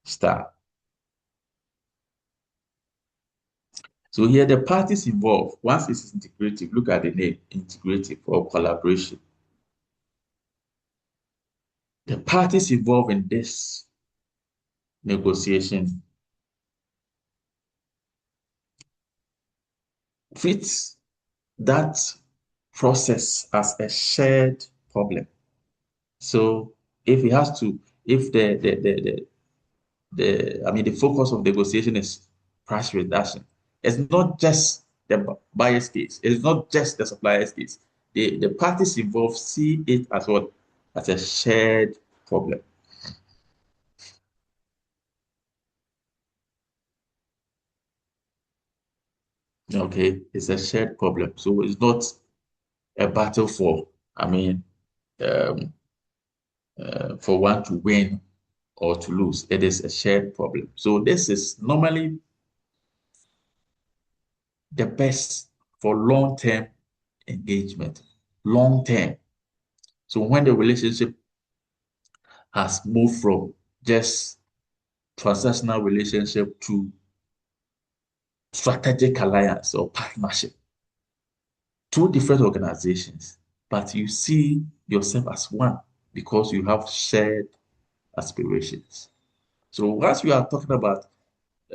Speaker 1: style. So here the parties involved, once it's integrative, look at the name, integrative or collaboration. The parties involved in this negotiation treats that process as a shared problem. So if it has to, if the focus of negotiation is price reduction, it's not just the buyer's case, it's not just the supplier's case. The parties involved see it as what? As a shared problem. Okay, it's a shared problem. So it's not a battle for, um, for one to win or to lose. It is a shared problem. So this is normally the best for long-term engagement. Long-term. So when the relationship has moved from just transactional relationship to strategic alliance or partnership, two different organizations, but you see yourself as one because you have shared aspirations. So once you are talking about,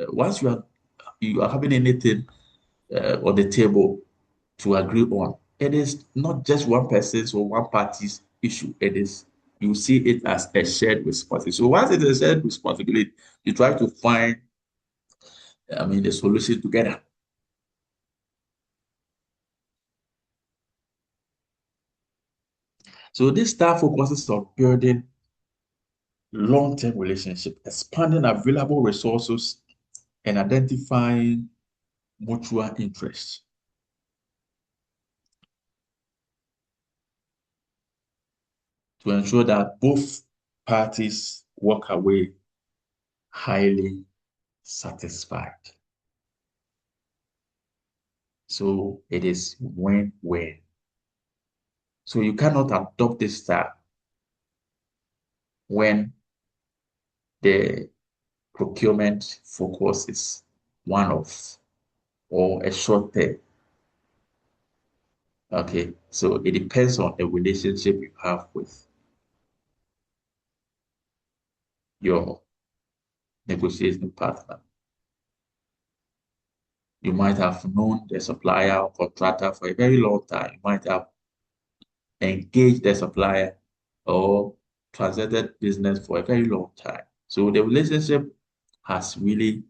Speaker 1: once you are having anything on the table to agree on, it is not just one person's or one party's issue. It is, you see it as a shared responsibility. So once it is a shared responsibility, you try to find, the solution together. So this style focuses on building long-term relationship, expanding available resources, and identifying mutual interests to ensure that both parties walk away highly satisfied. So it is win-win. So you cannot adopt this style when the procurement focus is one-off or a short term. Okay, so it depends on the relationship you have with your negotiating partner. You might have known the supplier or contractor for a very long time. You might have engaged the supplier or transacted business for a very long time. So the relationship has really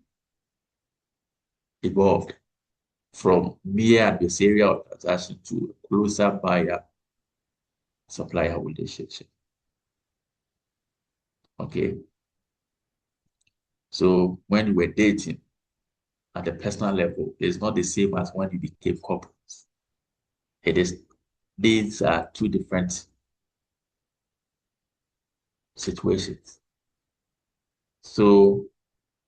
Speaker 1: evolved from mere adversarial transaction to a closer buyer-supplier relationship. Okay. So when you were dating at the personal level, it's not the same as when you became couples. These are two different situations. So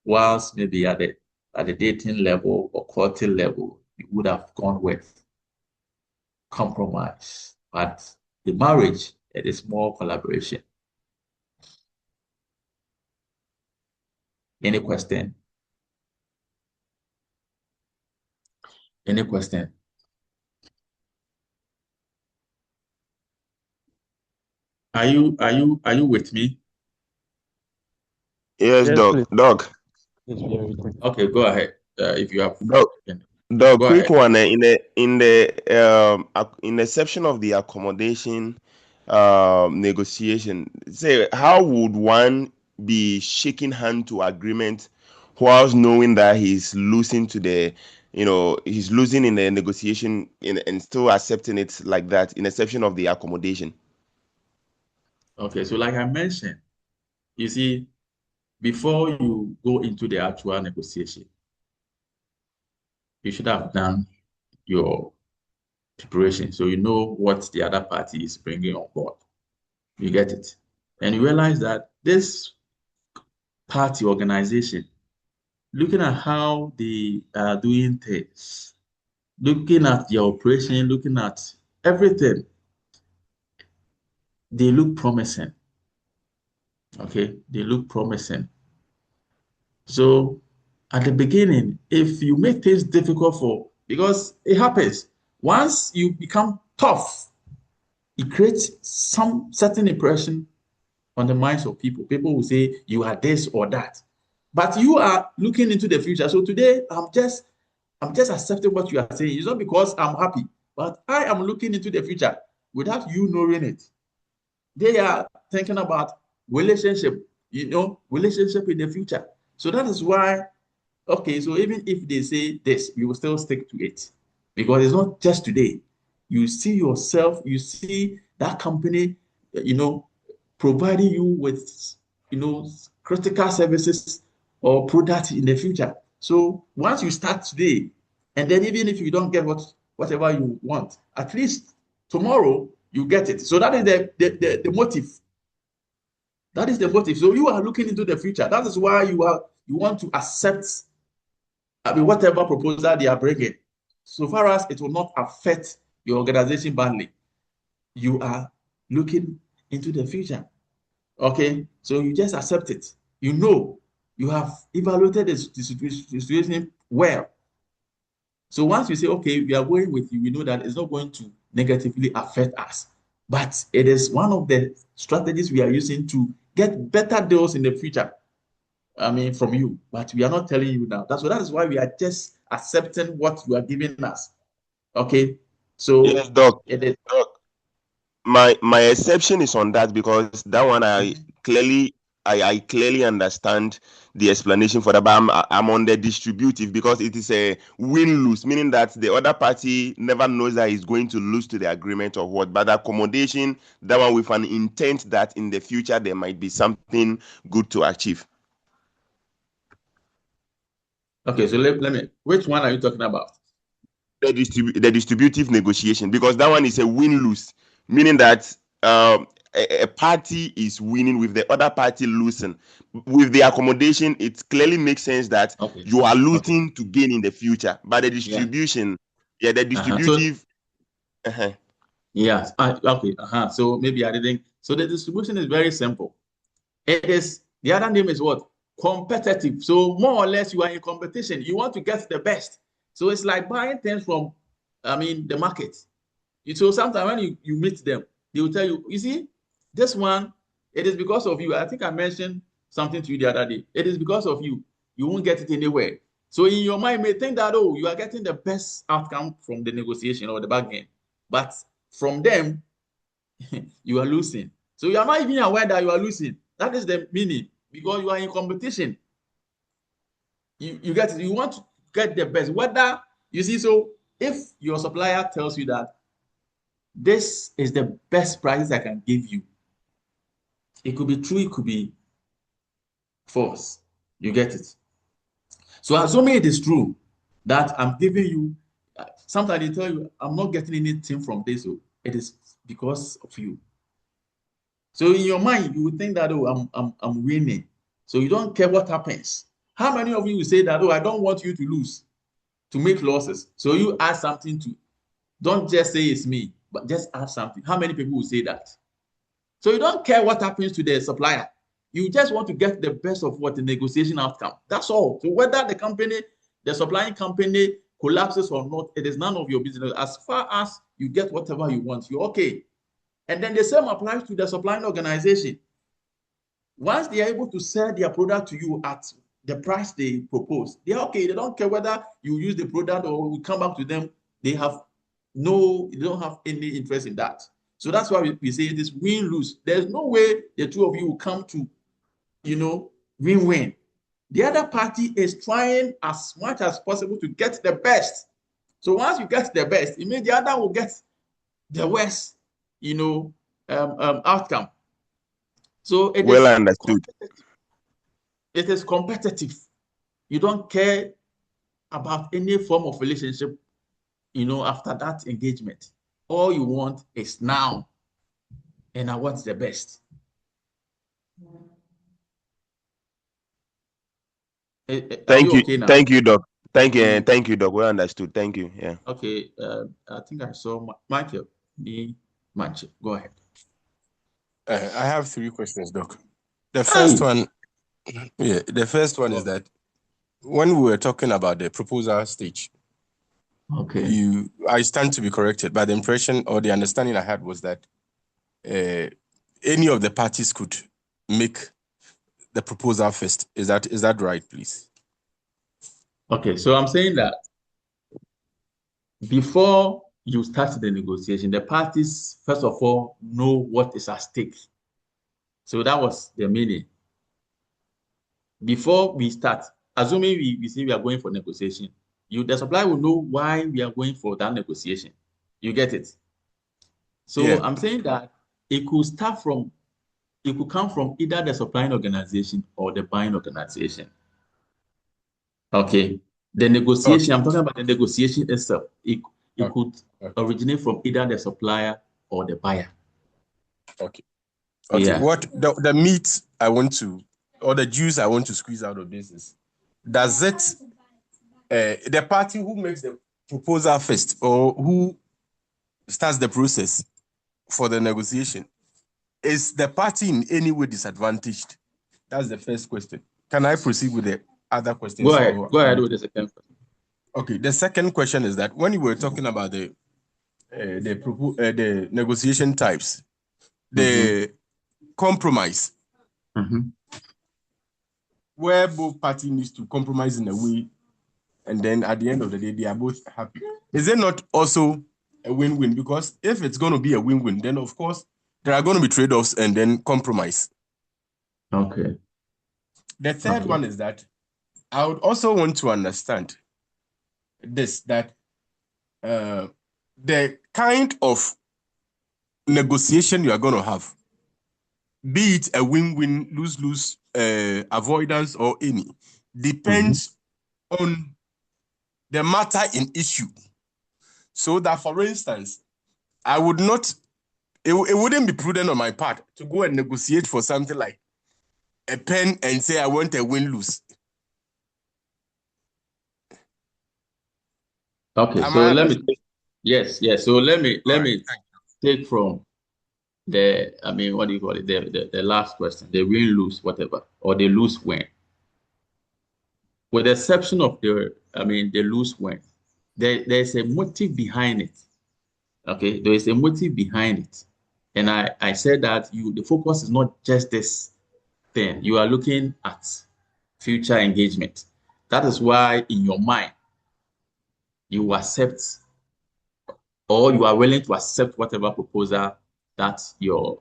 Speaker 1: whilst maybe at the dating level or courting level, you would have gone with compromise. But the marriage, it is more collaboration. Any question? Any question? Are you with me?
Speaker 5: Yes,
Speaker 9: Yes,
Speaker 5: Doc.
Speaker 9: please.
Speaker 5: Doc.
Speaker 9: Yes, we are with you.
Speaker 1: Okay, go ahead. If you have,
Speaker 5: Doc. The
Speaker 1: go
Speaker 5: quick
Speaker 1: ahead.
Speaker 5: one in the section of the accommodation negotiation, say how would one be shaking hand to agreement whilst knowing that he's losing to the he's losing in the negotiation and still accepting it like that in the section of the accommodation?
Speaker 1: Okay, so like I mentioned, you see, before you go into the actual negotiation, you should have done your preparation so you know what the other party is bringing on board. You get it? And you realize that this party organization, looking at how they are doing things, looking at their operation, looking at everything, they look promising. Okay, they look promising. So at the beginning, if you make things difficult because it happens, once you become tough, it creates some certain impression on the minds of people. People will say you are this or that, but you are looking into the future. So today, I'm just accepting what you are saying. It's not because I'm happy, but I am looking into the future without you knowing it. They are thinking about relationship, relationship in the future. So that is why, okay, so even if they say this, you will still stick to it because it's not just today. You see yourself, you see that company, providing you with, critical services or products in the future. So once you start today, and then even if you don't get whatever you want, at least tomorrow you get it. So that is the motive. That is the motive. So you are looking into the future. That is why you want to accept whatever proposal they are bringing. So far as it will not affect your organization badly, you are looking into the future. Okay, so you just accept it. You have evaluated the situation well. So once you say, okay, we are going with you, we know that it's not going to negatively affect us. But it is one of the strategies we are using to get better deals in the future. I mean, from you, but we are not telling you now. That is why we are just accepting what you are giving us. Okay, so
Speaker 5: Yes, Doc.
Speaker 1: it is.
Speaker 5: Doc. My exception is on that because that one I clearly understand the explanation for that, but I'm on the distributive because it is a win-lose, meaning that the other party never knows that he's going to lose to the agreement or what. But the accommodation, that one with an intent that in the future there might be something good to achieve.
Speaker 1: Okay, so let me. Which one are you talking about?
Speaker 5: The distributive negotiation, because that one is a win-lose, meaning that a party is winning with the other party losing. With the accommodation, it clearly makes sense that
Speaker 1: Okay.
Speaker 5: you are losing to gain in the future. But the distribution, the
Speaker 1: So,
Speaker 5: distributive.
Speaker 1: yes. Okay. So maybe I didn't. So the distribution is very simple. It is the other name is what? Competitive. So more or less you are in competition. You want to get the best. So it's like buying things from, the market. So sometimes when you meet them, they will tell you, you see, this one, it is because of you. I think I mentioned something to you the other day. It is because of you. You won't get it anywhere. So in your mind, you may think that, oh, you are getting the best outcome from the negotiation or the bargain. But from them, you are losing. So you are not even aware that you are losing. That is the meaning, because you are in competition. You get it. You want to get the best. Whether you see, so if your supplier tells you that this is the best price I can give you, it could be true, it could be false. You get it. So assuming it is true that I'm giving you, sometimes they tell you I'm not getting anything from this, so it is because of you. So in your mind, you would think that, oh, I'm winning. So you don't care what happens. How many of you will say that, oh, I don't want you to lose, to make losses? So you add something to, don't just say it's me, but just add something. How many people will say that? So you don't care what happens to the supplier. You just want to get the best of what the negotiation outcome. That's all. So whether the company, the supplying company collapses or not, it is none of your business. As far as you get whatever you want, you're okay. And then the same applies to the supplying organization. Once they are able to sell their product to you at the price they propose, they're okay. They don't care whether you use the product or we come back to them. They don't have any interest in that. So that's why we say it is win-lose. There's no way the two of you will come to, win-win. The other party is trying as much as possible to get the best. So once you get the best, it means the other will get the worst, outcome. So it
Speaker 5: Well
Speaker 1: is
Speaker 5: understood.
Speaker 1: competitive. It is competitive. You don't care about any form of relationship, after that engagement. All you want is now, and I want the best. Are we okay now?
Speaker 5: Thank you, Doc. Thank you, Doc. Well understood. Thank you. Yeah.
Speaker 1: Okay. I think I saw Michael. Michael, go ahead.
Speaker 9: I have 3 questions, Doc. The first one is that when we were talking about the proposal stage,
Speaker 1: okay,
Speaker 9: I stand to be corrected, but the impression or the understanding I had was that any of the parties could make the proposal first. Is that right, please?
Speaker 1: Okay, so I'm saying that before you start the negotiation, the parties, first of all, know what is at stake. So that was the meaning. Before we start, assuming we say we are going for negotiation, the supplier will know why we are going for that negotiation. You get it? So yeah. I'm saying that it could come from either the supplying organization or the buying organization. Okay. The negotiation, I'm talking about the negotiation itself. It could originate from either the supplier or the buyer.
Speaker 9: Okay.
Speaker 1: Yeah.
Speaker 9: What the meat I want to, or the juice I want to squeeze out of this is, does it, the party who makes the proposal first or who starts the process for the negotiation, is the party in any way disadvantaged? That's the first question. Can I proceed with the other questions?
Speaker 1: Go ahead with the second question.
Speaker 9: Okay. The second question is that when you were talking about the negotiation types, the compromise, where both parties need to compromise in a way, and then at the end of the day, they are both happy. Is it not also a win-win? Because if it's going to be a win-win, then of course, there are going to be trade-offs and then compromise.
Speaker 1: Okay.
Speaker 9: The third one is that I would also want to understand this, that the kind of negotiation you are going to have, be it a win-win, lose-lose, avoidance or any, depends on the matter in issue. So that, for instance, I would not, it wouldn't be prudent on my part to go and negotiate for something like a pen and say I want a win-lose.
Speaker 1: Okay, so let me yes. So let me take from the, what do you call it? The last question, the win-lose, whatever, or the lose-win. With the exception of the lose-win, there's a motive behind it. Okay, there is a motive behind it. And I said that the focus is not just this thing. You are looking at future engagement. That is why in your mind, you accept or you are willing to accept whatever proposal that your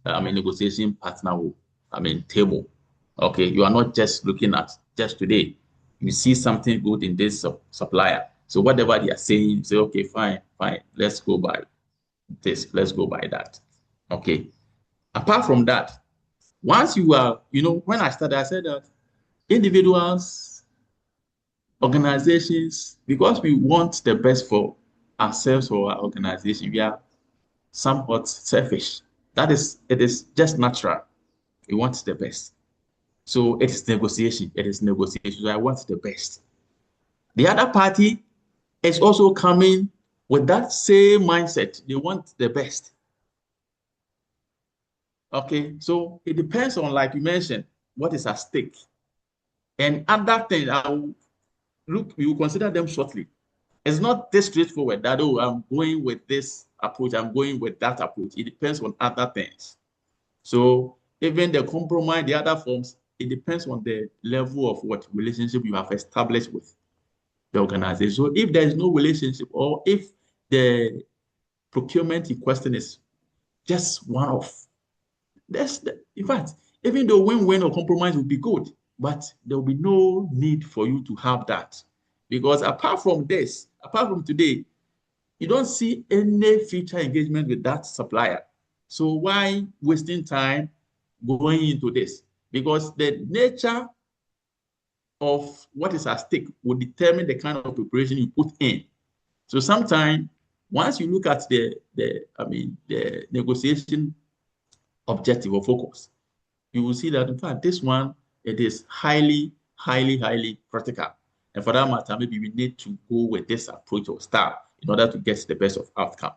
Speaker 1: negotiation partner will table. Okay, you are not just looking at just today. You see something good in this supplier. So whatever they are saying, you say, okay, fine, let's go by this, let's go by that. Okay. Apart from that, once you are, when I started, I said that individuals, organizations, because we want the best for ourselves or our organization, we are somewhat selfish. It is just natural. We want the best. So it is negotiation. It is negotiation. So I want the best. The other party is also coming with that same mindset. They want the best. Okay, so it depends on, like you mentioned, what is at stake. And other things, we will consider them shortly. It's not this straightforward that, oh, I'm going with this approach, I'm going with that approach. It depends on other things. So even the compromise, the other forms, it depends on the level of what relationship you have established with the organization. So if there is no relationship, or if the procurement in question is just one off, in fact, even though win-win or compromise would be good, but there will be no need for you to have that. Because apart from today, you don't see any future engagement with that supplier. So why wasting time going into this? Because the nature of what is at stake will determine the kind of preparation you put in. So sometimes, once you look at the negotiation objective or focus, you will see that, in fact, this one, it is highly, highly, highly practical. And for that matter, maybe we need to go with this approach or style in order to get the best of outcome.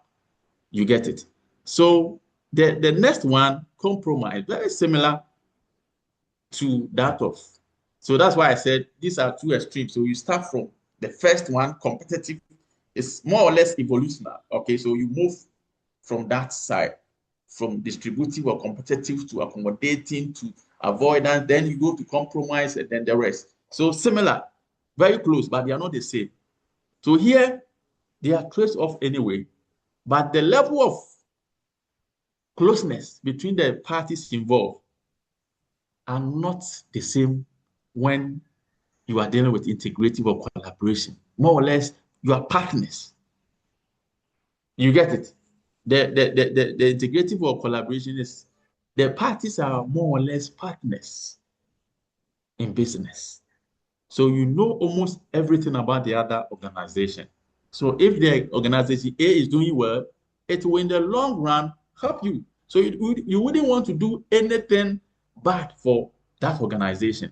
Speaker 1: You get it? So the next one, compromise, very similar to that of. So that's why I said these are two extremes. So you start from the first one, competitive, is more or less evolutionary. Okay, so you move from that side, from distributive or competitive to accommodating to avoidance, then you go to compromise, and then the rest. So similar, very close, but they are not the same. So here, they are traced off anyway, but the level of closeness between the parties involved are not the same when you are dealing with integrative or collaboration. More or less, you are partners. You get it? The integrative or collaboration is the parties are more or less partners in business. So you know almost everything about the other organization. So if the organization A is doing well, it will in the long run help you. So you wouldn't want to do anything bad for that organization.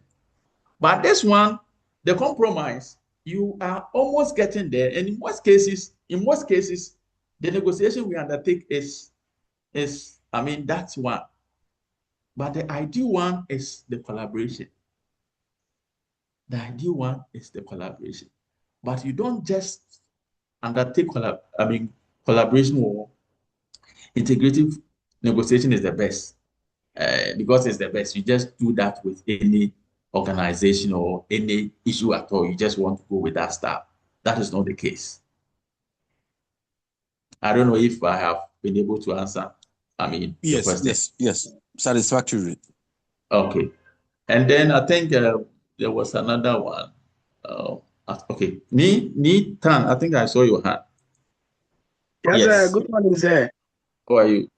Speaker 1: But this one, the compromise, you are almost getting there. And in most cases, the negotiation we undertake is that's one. But the ideal one is the collaboration. The ideal one is the collaboration. But you don't just undertake collaboration or integrative negotiation is the best. Because it's the best. You just do that with any organization or any issue at all. You just want to go with that style. That is not the case. I don't know if I have been able to answer, the question.
Speaker 9: Yes. Satisfactory.
Speaker 1: Okay. And then I think there was another one. Okay. Ni Tan, I think I saw your hand.
Speaker 10: Yes,
Speaker 1: Yes.
Speaker 10: good morning, sir.
Speaker 1: How are you?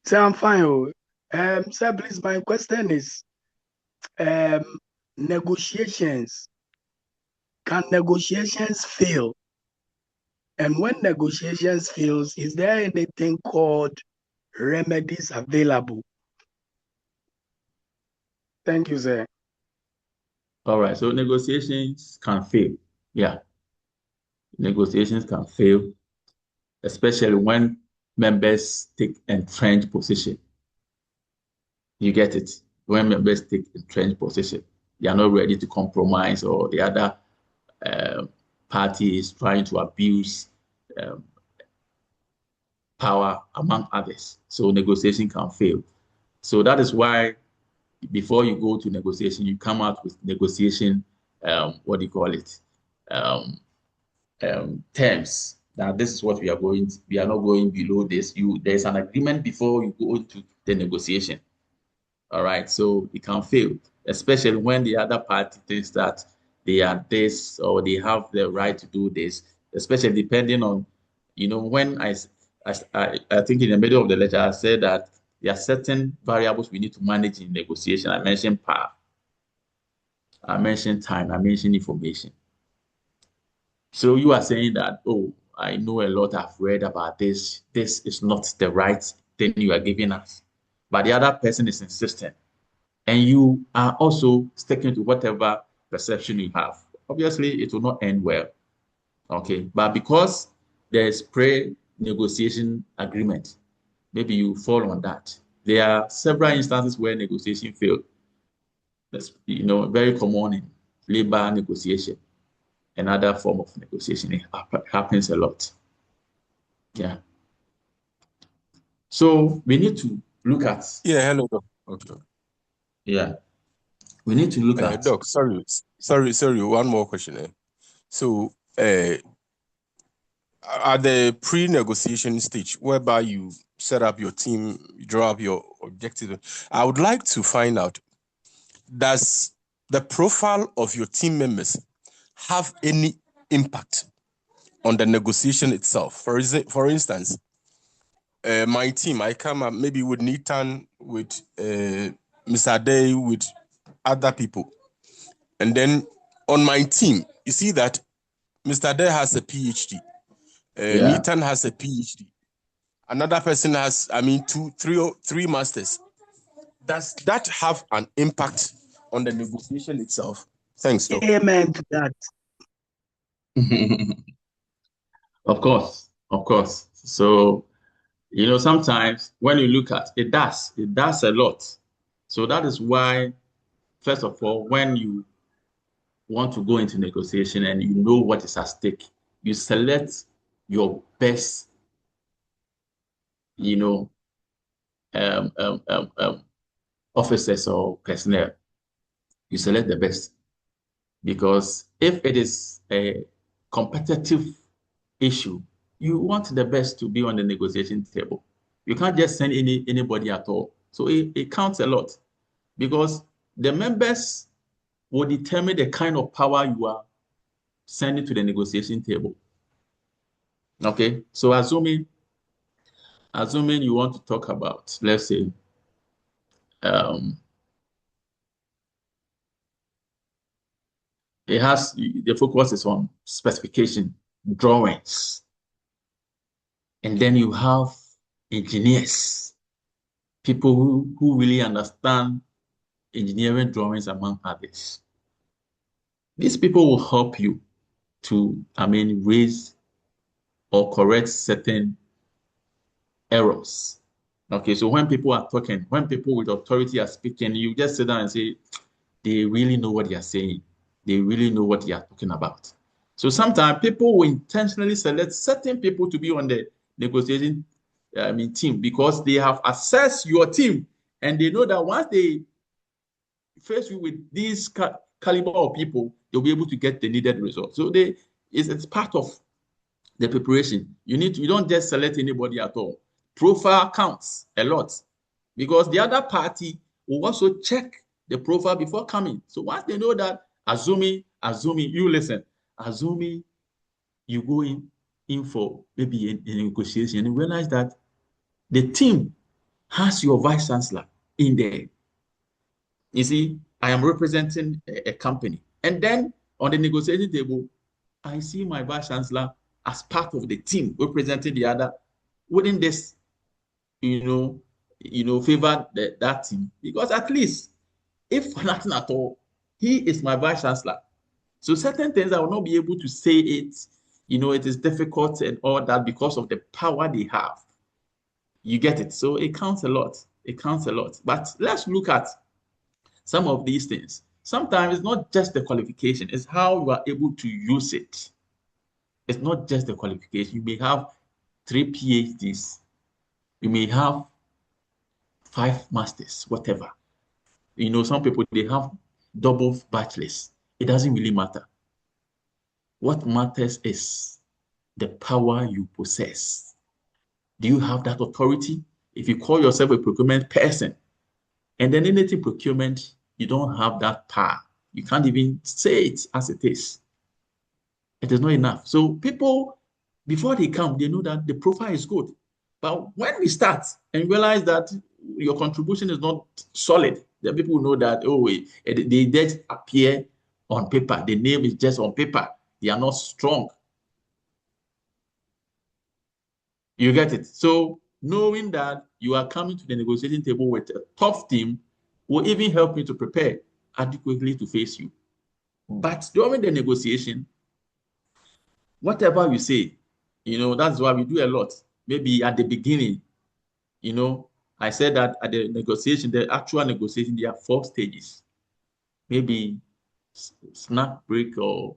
Speaker 10: Sir, I'm fine. Sir, please, my question is negotiations. Can negotiations fail? And when negotiations fails, is there anything called remedies available? Thank you, sir.
Speaker 1: All right. So negotiations can fail. Yeah. Negotiations can fail, especially when members take entrenched position. You get it? When members take entrenched position, they are not ready to compromise, or the other party is trying to abuse power among others. So negotiation can fail. So that is why before you go to negotiation, you come out with negotiation, what do you call it? Terms. Now, this is what we are not going below this. There's an agreement before you go into the negotiation. All right. So it can fail, especially when the other party thinks that they are this or they have the right to do this, especially depending on, when I think in the middle of the letter, I said that there are certain variables we need to manage in negotiation. I mentioned power, I mentioned time, I mentioned information. So you are saying that, oh, I know a lot, I've read about this. This is not the right thing you are giving us. But the other person is insistent. And you are also sticking to whatever perception you have. Obviously, it will not end well. Okay. But because there is pre-negotiation agreement, maybe you fall on that. There are several instances where negotiation failed. That's very common in labor negotiation. Another form of negotiation. It happens a lot. Yeah. So we need to look at.
Speaker 9: Yeah, hello, Doc. Okay.
Speaker 1: Yeah. We need to look at.
Speaker 9: Doc, sorry. One more question. So, at the pre-negotiation stage, whereby you set up your team, you draw up your objective, I would like to find out, does the profile of your team members have any impact on the negotiation itself? For instance, my team, I come up maybe with Nitan, with Mr. Day, with other people. And then on my team, you see that Mr. Day has a PhD. Nitan has a PhD. Another person has, three masters. Does that have an impact on the negotiation itself? Thanks, Doc.
Speaker 10: Amen to that.
Speaker 1: Of course. So, sometimes when you look at it, it does a lot. So that is why, first of all, when you want to go into negotiation and you know what is at stake, you select your best, officers or personnel. You select the best. Because if it is a competitive issue, you want the best to be on the negotiation table. You can't just send anybody at all. So it counts a lot because the members will determine the kind of power you are sending to the negotiation table. Okay, so assuming you want to talk about, let's say, the focus is on specification, drawings, and then you have engineers, people who really understand engineering drawings among others. These people will help you to, raise or correct certain errors. Okay, so when people are talking, when people with authority are speaking, you just sit down and say, they really know what they are saying. They really know what they are talking about. So sometimes people will intentionally select certain people to be on the negotiating team because they have assessed your team and they know that once they face you with these caliber of people, they'll be able to get the needed result. So it's part of the preparation. You don't just select anybody at all. Profile counts a lot because the other party will also check the profile before coming. So once they know that, assuming you go in for maybe a negotiation and realize that the team has your vice chancellor in there. You see, I am representing a company. And then on the negotiating table, I see my vice chancellor as part of the team representing the other. Wouldn't this, favor that team? Because at least, if nothing at all, he is my vice chancellor. So certain things I will not be able to say it. It is difficult and all that because of the power they have. You get it? So it counts a lot. But let's look at some of these things. Sometimes it's not just the qualification, it's how you are able to use it. It's not just the qualification. You may have 3 PhDs, You may have 5 masters, whatever. Some people, they have double bachelors. It doesn't really matter. What matters is the power you possess. Do you have that authority? If you call yourself a procurement person, and then anything procurement, you don't have that power. You can't even say it as it is. It is not enough. So people, before they come, they know that the profile is good. But when we start and realize that your contribution is not solid, then people know that, oh, they just appear on paper. The name is just on paper. They are not strong. You get it? So knowing that you are coming to the negotiating table with a tough team will even help you to prepare adequately to face you. But during the negotiation, whatever you say, that's why we do a lot. Maybe at the beginning, I said that at the negotiation, the actual negotiation, there are 4 stages. Maybe snack break or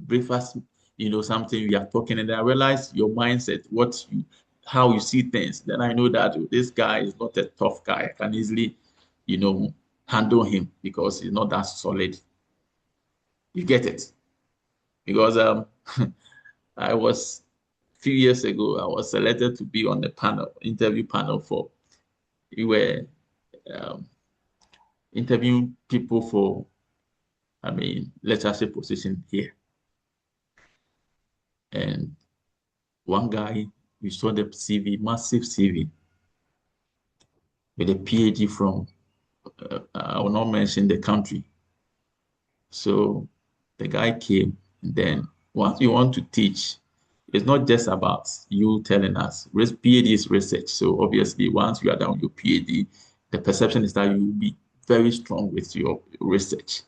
Speaker 1: breakfast, something we are talking, and I realize your mindset, how you see things. Then I know that this guy is not a tough guy. I can easily, handle him because he's not that solid. You get it? Because I was a few years ago, I was selected to be on the interview panel for, we were um, interviewing people for, leadership position here. And one guy, we saw the CV, massive CV, with a PhD from, I will not mention the country. So the guy came, and then once you want to teach, it's not just about you telling us. PhD is research. So obviously, once you are done with your PhD, the perception is that you will be very strong with your research.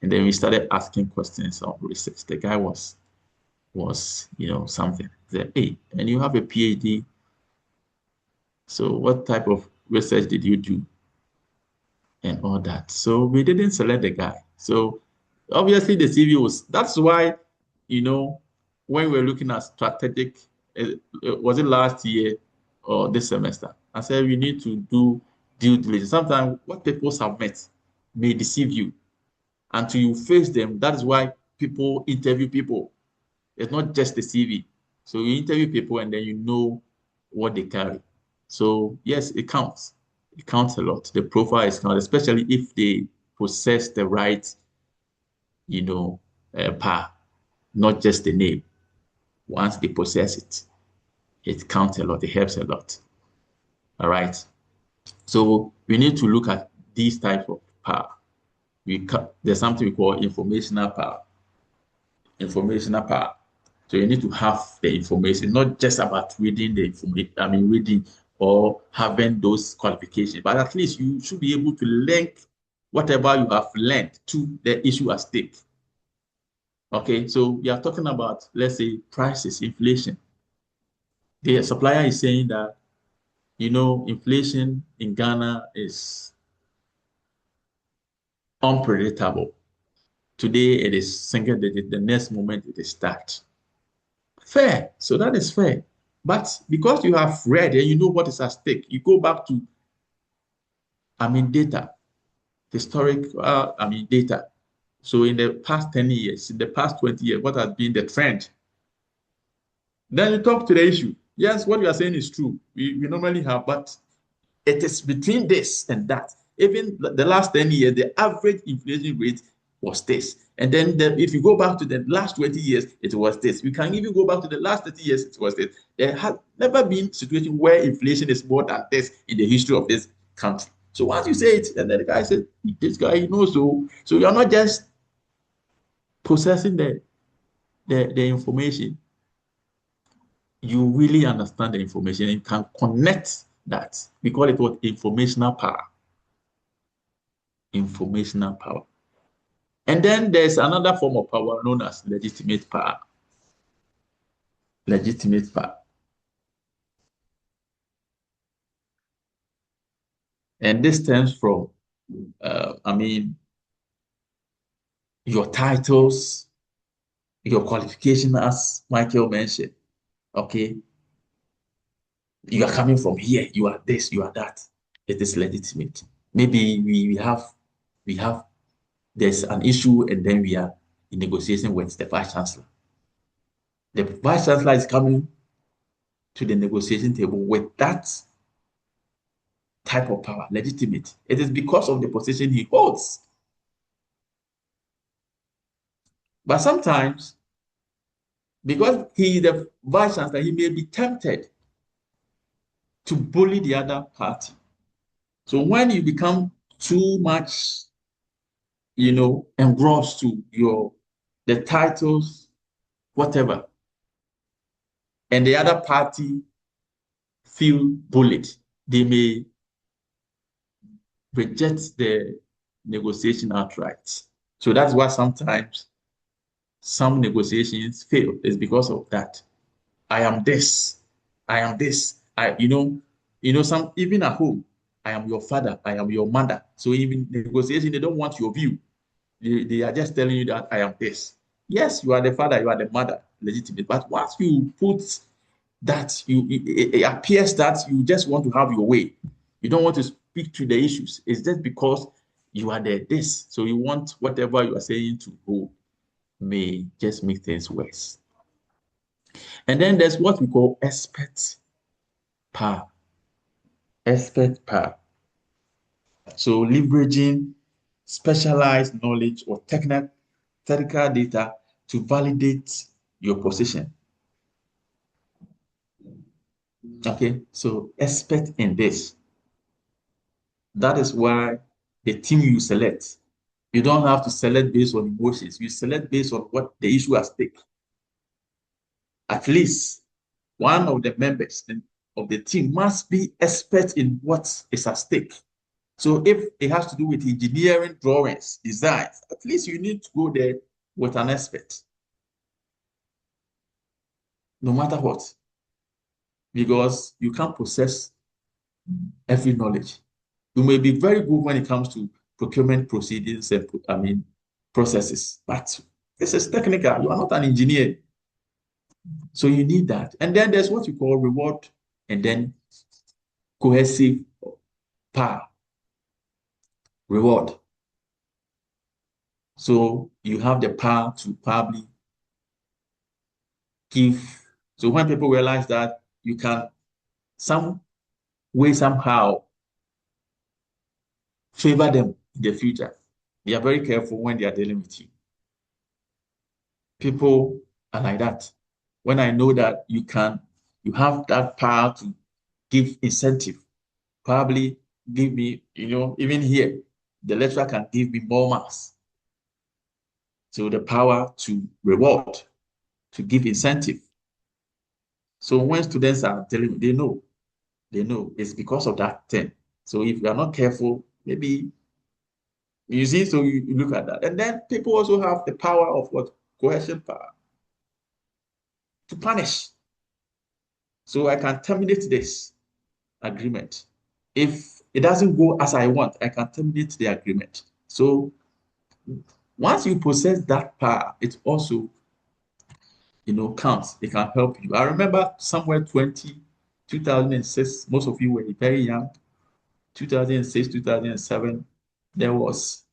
Speaker 1: And then we started asking questions on research. The guy was something. He said, hey, and you have a PhD. So what type of research did you do? And all that. So we didn't select the guy. So obviously the CV that's why, when we're looking at strategic, was it last year or this semester? I said we need to do due diligence. Sometimes what people submit may deceive you. Until you face them, that is why people interview people. It's not just the CV. So you interview people and then you know what they carry. So yes, it counts. It counts a lot. The profile is counted, especially if they possess the right, power, not just the name. Once they possess it, it counts a lot. It helps a lot. All right. So we need to look at these types of power. There's something we call informational power. Informational power. So you need to have the information, not just about reading the information, reading or having those qualifications, but at least you should be able to link whatever you have learned to the issue at stake. Okay, so we are talking about, let's say, prices, inflation. The supplier is saying that, inflation in Ghana is unpredictable. Today it is single digit, the next moment it is that. Fair. So that is fair. But because you have read and you know what is at stake, you go back to, data, historic, data. So in the past 10 years, in the past 20 years, what has been the trend? Then you talk to the issue. Yes, what you are saying is true. We normally have, but it is between this and that. Even the last 10 years, the average inflation rate was this. And then if you go back to the last 20 years, it was this. We can even go back to the last 30 years, it was this. There has never been a situation where inflation is more than this in the history of this country. So once you say it, and then the guy said, this guy knows so you're not just processing the information. You really understand the information and can connect that. We call it what? Informational power. Informational power. And then there's another form of power known as legitimate power. Legitimate power. And this stems from, your titles, your qualification, as Michael mentioned. Okay. You are coming from here, you are this, you are that. It is legitimate. Maybe we have there's an issue and then we are in negotiation with the vice chancellor. The vice chancellor is coming to the negotiation table with that type of power, legitimate. It is because of the position he holds. But sometimes, because he is the vice chancellor, he may be tempted to bully the other party. So when you become too much, engrossed to the titles, whatever, and the other party feel bullied, they may reject the negotiation outright. So that's why sometimes some negotiations fail. It's because of that. I am this. I am this. Some even at home, I am your father. I am your mother. So even negotiation, they don't want your view. They are just telling you that I am this. Yes, you are the father. You are the mother, legitimate. But once you put that, it appears that you just want to have your way. You don't want to speak to the issues. It's just because you are the this. So you want whatever you are saying to hold may just make things worse. And then there's what we call expert power. Expert power. So leveraging specialized knowledge or technical data to validate your position. Okay, so expert in this. That is why the team you select, you don't have to select based on emotions. You select based on what the issue at stake. At least one of the members of the team must be expert in what is at stake. So if it has to do with engineering, drawings, designs, at least you need to go there with an expert. No matter what. Because you can't possess every knowledge. You may be very good when it comes to procurement proceedings and processes, but this is technical. You are not an engineer. So you need that. And then there's what you call reward and then cohesive power. Reward. So you have the power to probably give. So when people realize that you can some way, somehow favor them in the future, they are very careful when they are dealing with you. People are like that. When I know that you have that power to give incentive, probably give me, even here, the lecturer can give me more marks. So the power to reward, to give incentive. So when students are telling, they know it's because of that thing. So if you are not careful, maybe you see, so you look at that. And then people also have the power of what? Coercion power to punish. So I can terminate this agreement. If it doesn't go as I want, I can terminate the agreement. So once you possess that power, it also, counts. It can help you. I remember somewhere 2006, most of you were very young, 2006, 2007, there was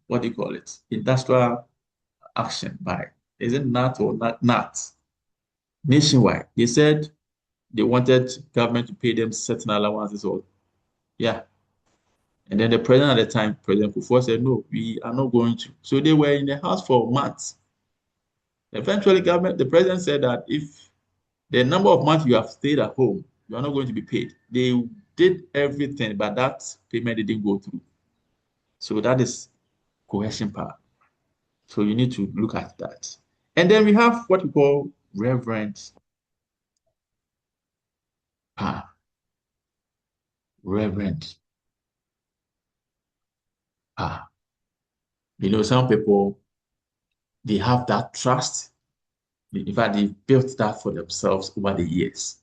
Speaker 1: what do you call it? Industrial action by, is it NAT or NAT? Nationwide. They said they wanted government to pay them certain allowances or yeah. And then the president at the time, President Kufuor, said, no, we are not going to. So they were in the house for months. Eventually, the president said that if the number of months you have stayed at home, you are not going to be paid. They did everything, but that payment didn't go through. So that is coercion power. So you need to look at that. And then we have what we call reverent power. Reverent power. Some people, they have that trust. In fact, they built that for themselves over the years.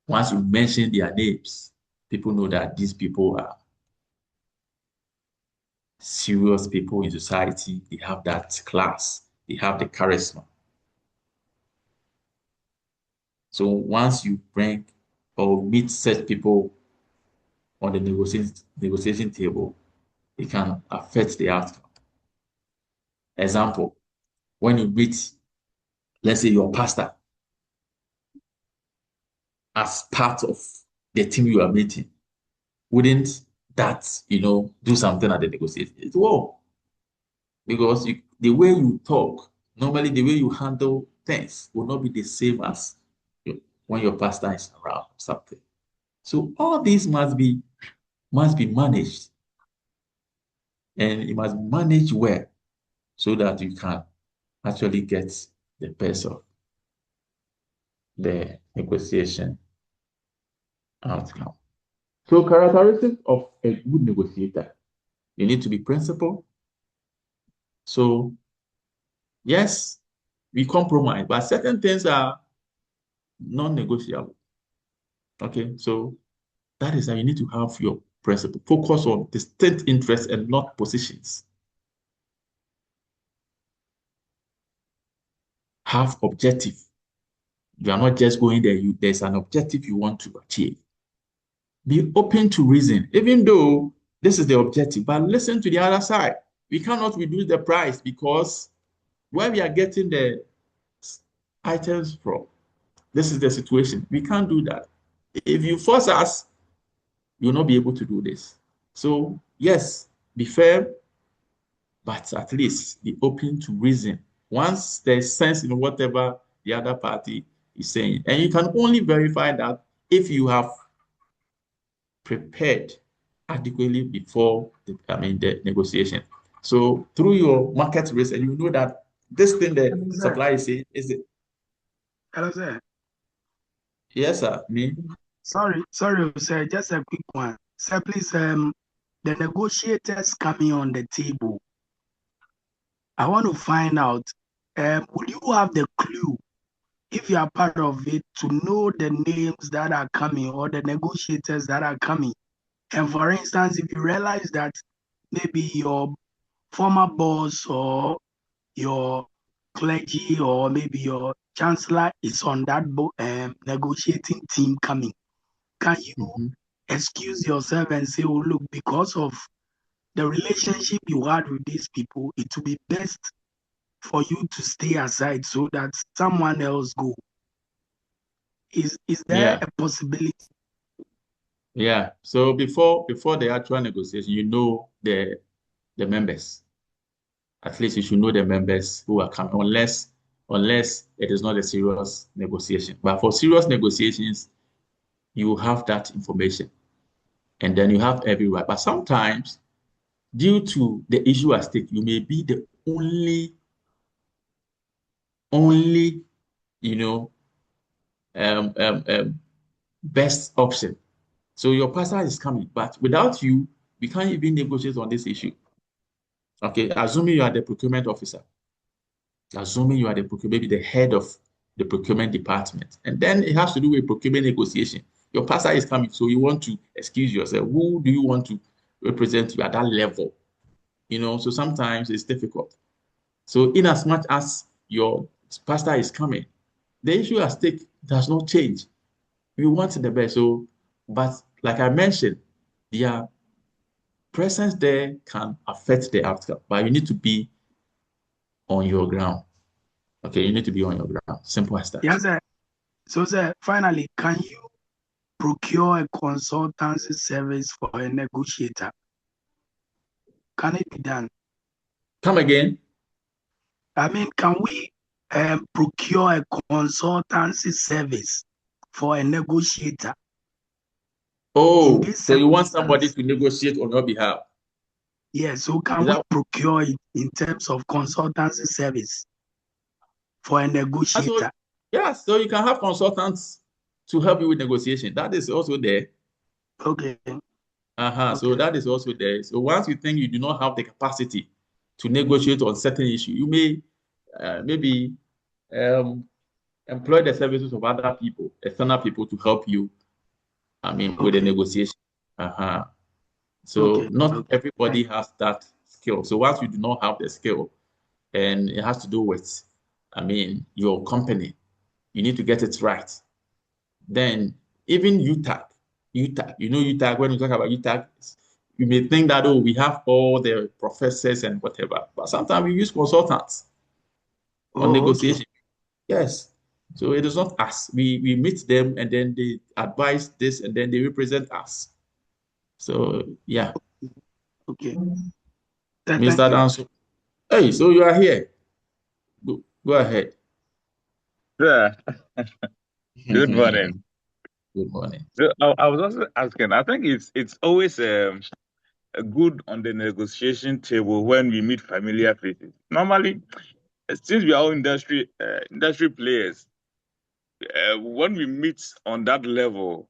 Speaker 1: Once you mention their names, people know that these people are serious people in society. They have that class. They have the charisma. So once you bring or meet such people on the negotiation table, it can affect the outcome. Example, when you meet, let's say, your pastor as part of the team you are meeting, wouldn't that, do something at the negotiation? It will, because the way you talk, normally the way you handle things will not be the same as when your pastor is around or something. So all these must be managed, and it must manage well so that you can actually get the best of the negotiation outcome. So characteristics of a good negotiator: you need to be principled. So yes, we compromise, but certain things are non-negotiable. Okay, so that is that you need to have your principle. Focus on distinct interests and not positions. Have objective. You are not just going there. There's an objective you want to achieve. Be open to reason, even though this is the objective, but listen to the other side. We cannot reduce the price because where we are getting the items from, this is the situation. We can't do that. If you force us, you'll not be able to do this. So yes, be firm, but at least be open to reason. Once there's sense in whatever the other party is saying, and you can only verify that if you have prepared adequately before the negotiation. So through your market research, you know that this thing the supplier is saying is it.
Speaker 10: Hello, sir.
Speaker 1: Yes, sir. Me.
Speaker 10: Sorry, sir. Just a quick one. Sir, please, the negotiators coming on the table. I want to find out, would you have the clue, if you are part of it, to know the names that are coming or the negotiators that are coming? And for instance, if you realize that maybe your former boss or your clergy or maybe your chancellor is on that negotiating team coming, can you excuse yourself and say, oh, look, because of the relationship you had with these people, it would be best for you to stay aside so that someone else go? Is there a possibility?
Speaker 1: Yeah. So before the actual negotiation, you know the members. At least you should know the members who are coming, unless it is not a serious negotiation. But for serious negotiations, you have that information, and then you have every right. But sometimes, due to the issue at stake, you may be the only, best option. So your pastor is coming, but without you, we can't even negotiate on this issue. Okay, assuming you are the procurement officer, assuming you are maybe the head of the procurement department, and then it has to do with procurement negotiation. Your pastor is coming, so you want to excuse yourself. Who do you want to represent you at that level? So sometimes it's difficult. So in as much as your pastor is coming, the issue at stake does not change. We want the best. So, but like I mentioned, their presence there can affect the outcome, but you need to be on your ground. Okay, you need to be on your ground. Simple as that.
Speaker 10: Yes, sir. So, sir, finally, can you procure a consultancy service for a negotiator? Can it be done?
Speaker 1: Come again?
Speaker 10: I mean, can we procure a consultancy service for a negotiator?
Speaker 1: Oh, so you want somebody to negotiate on your behalf?
Speaker 10: Yes, so can we procure it in terms of consultancy service for a negotiator?
Speaker 1: Yeah, so you can have consultants to help you with negotiation. That is also there.
Speaker 10: Okay.
Speaker 1: Okay. So that is also there. So once you think you do not have the capacity to negotiate on certain issue, you may maybe employ the services of other people, external people, to help you. With the negotiation. So not everybody has that skill. So once you do not have the skill, and it has to do with, your company, you need to get it right. then even UTAG, UTAG, when we talk about UTAG, you may think that, oh, we have all the professors and whatever, but sometimes we use consultants on negotiation. Yes. So it is not us. We meet them and then they advise this and then they represent us. So yeah.
Speaker 10: Okay.
Speaker 1: Mr. Danso. Hey, so you are here. Go ahead.
Speaker 11: Yeah. Good morning.
Speaker 1: Good morning.
Speaker 11: So I was also asking, I think it's always good on the negotiation table when we meet familiar faces. Normally, since we are all industry players, when we meet on that level,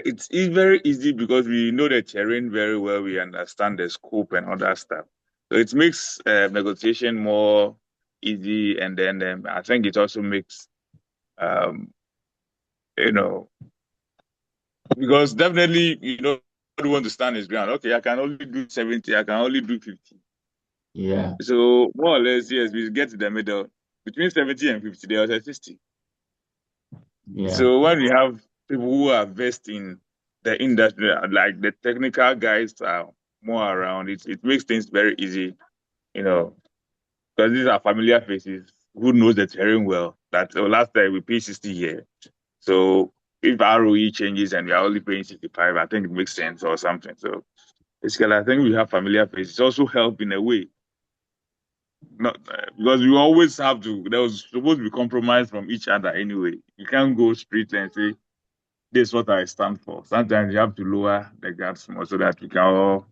Speaker 11: it's very easy because we know the terrain very well. We understand the scope and all that stuff. So it makes negotiation more easy, and then I think it also makes um, you know, because definitely you want to stand his ground. Okay, I can only do 70. I can only do 50.
Speaker 1: Yeah.
Speaker 11: So more or less, yes, we get to the middle between 70 and 50. There was a 60.
Speaker 1: Yeah.
Speaker 11: So when we have people who are versed in the industry, like the technical guys are more around, it makes things very easy, because these are familiar faces who knows the terrain well. That last time we paid 60 here. So if ROE changes and we are only paying 65, I think it makes sense or something. So basically, I think we have familiar faces. Also help in a way. Not because you always have to. There was supposed to be compromise from each other anyway. You can't go straight and say this is what I stand for. Sometimes you have to lower the gaps more so that we can all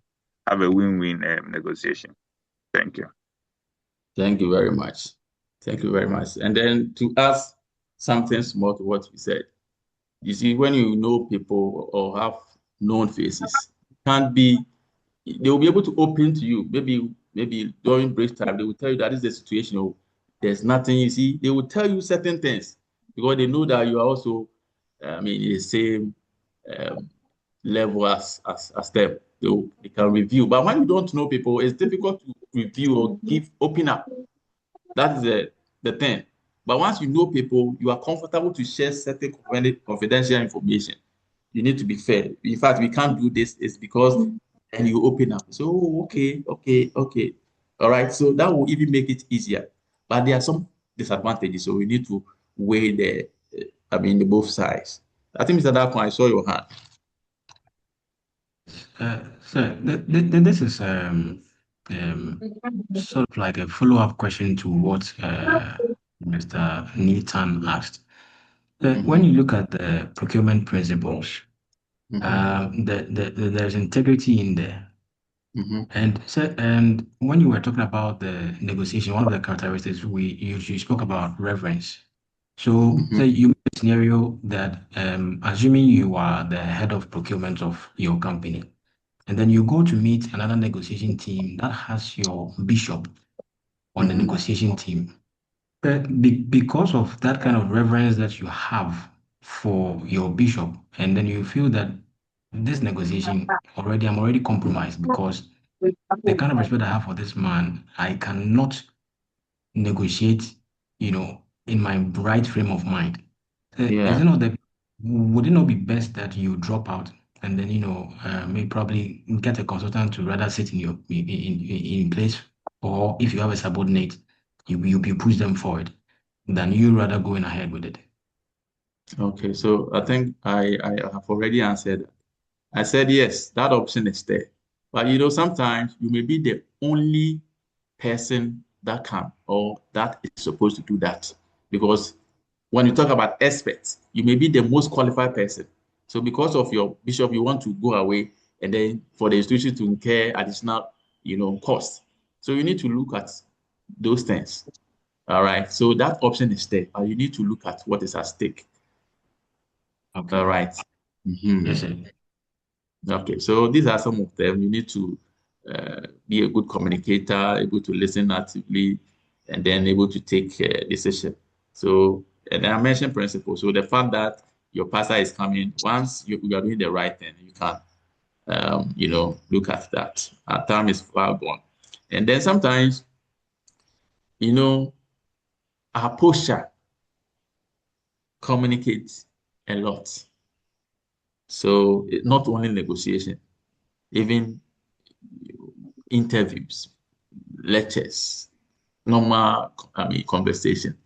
Speaker 11: have a win-win negotiation. Thank you.
Speaker 1: Thank you very much. Thank you very much. And then to add something small to what you said, you see, when you know people or have known faces, can't be they will be able to open to you. Maybe during break time, they will tell you that this is the situation. Oh, there's nothing. You see, they will tell you certain things because they know that you are also, in the same um, level as them. They can review. But when you don't know people, it's difficult to review or open up. That is the thing. But once you know people, you are comfortable to share certain confidential information. You need to be fair. In fact, we can't do this. It's because and you open up. So, oh, okay. All right. So that will even make it easier. But there are some disadvantages. So we need to weigh the both sides. I think, Mr. Dako, I saw your hand.
Speaker 8: So this is sort of like a follow-up question to what Mr. Nathan asked. When you look at the procurement principles, there's integrity in there. And when you were talking about the negotiation, one of the characteristics you spoke about reverence. So say you make a scenario that assuming you are the head of procurement of your company, and then you go to meet another negotiation team that has your bishop on the negotiation team. Because of that kind of reverence that you have for your bishop, and then you feel that this negotiation I'm already compromised because the kind of respect I have for this man, I cannot negotiate, in my right frame of mind. Is it not that would it not be best that you drop out and then maybe probably get a consultant to rather sit in your in place, or if you have a subordinate, you push them forward than you rather going ahead with it.
Speaker 1: Okay, so I think I have already answered. I said yes, that option is there. But sometimes you may be the only person that can or that is supposed to do that. Because when you talk about experts, you may be the most qualified person. So because of your bishop, you want to go away and then for the institution to incur additional, cost. So you need to look at those things. All right. So that option is there, but you need to look at what is at stake.
Speaker 8: Okay.
Speaker 1: All right.
Speaker 8: Yes, sir.
Speaker 1: Okay, so these are some of them. You need to be a good communicator, able to listen actively, and then able to take decision. So, and then I mentioned principle. So the fact that your pastor is coming, once you are doing the right thing, you can, look at that. Our time is far gone. And then sometimes, our posture communicates a lot. So not only negotiation, even interviews, lectures, normal, conversation.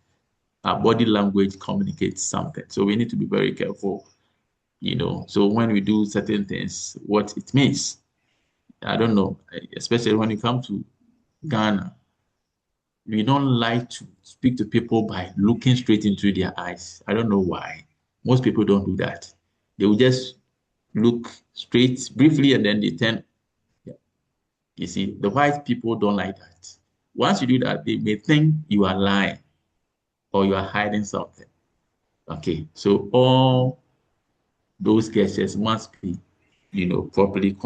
Speaker 1: Our body language communicates something. So we need to be very careful, So when we do certain things, what it means, I don't know, especially when you come to Ghana, we don't like to speak to people by looking straight into their eyes. I don't know why. Most people don't do that. They will just look straight briefly and then they turn. You see, the white people don't like that. Once you do that, they may think you are lying or you are hiding something. Okay, so all those gestures must be, properly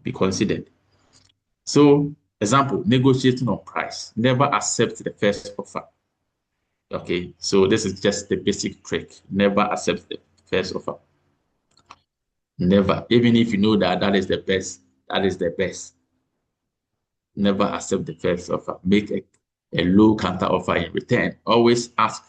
Speaker 1: be considered. So, example, negotiating on price. Never accept the first offer. Okay, so this is just the basic trick. Never accept the first offer. Never, even if you know that is the best, that is the best. Never accept the first offer. Make a low counter offer in return. Always ask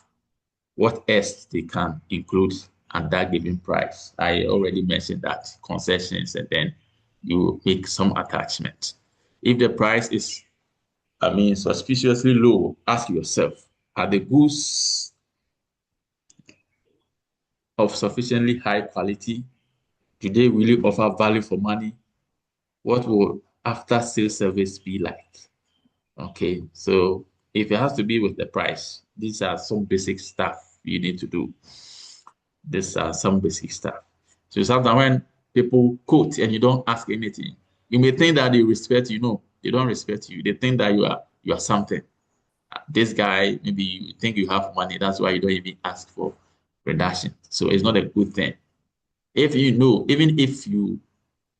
Speaker 1: what else they can include at that given price. I already mentioned that concessions, and then you make some attachment. If the price is, suspiciously low, ask yourself, are the goods of sufficiently high quality? Do they really offer value for money? What will after sales service be like? Okay, so if it has to be with the price, these are some basic stuff you need to do. These are some basic stuff. So sometimes when people quote and you don't ask anything, you may think that they respect you. No, they don't respect you. They think that you are something. This guy, maybe you think you have money, that's why you don't even ask for reduction. So it's not a good thing. If you know, even if you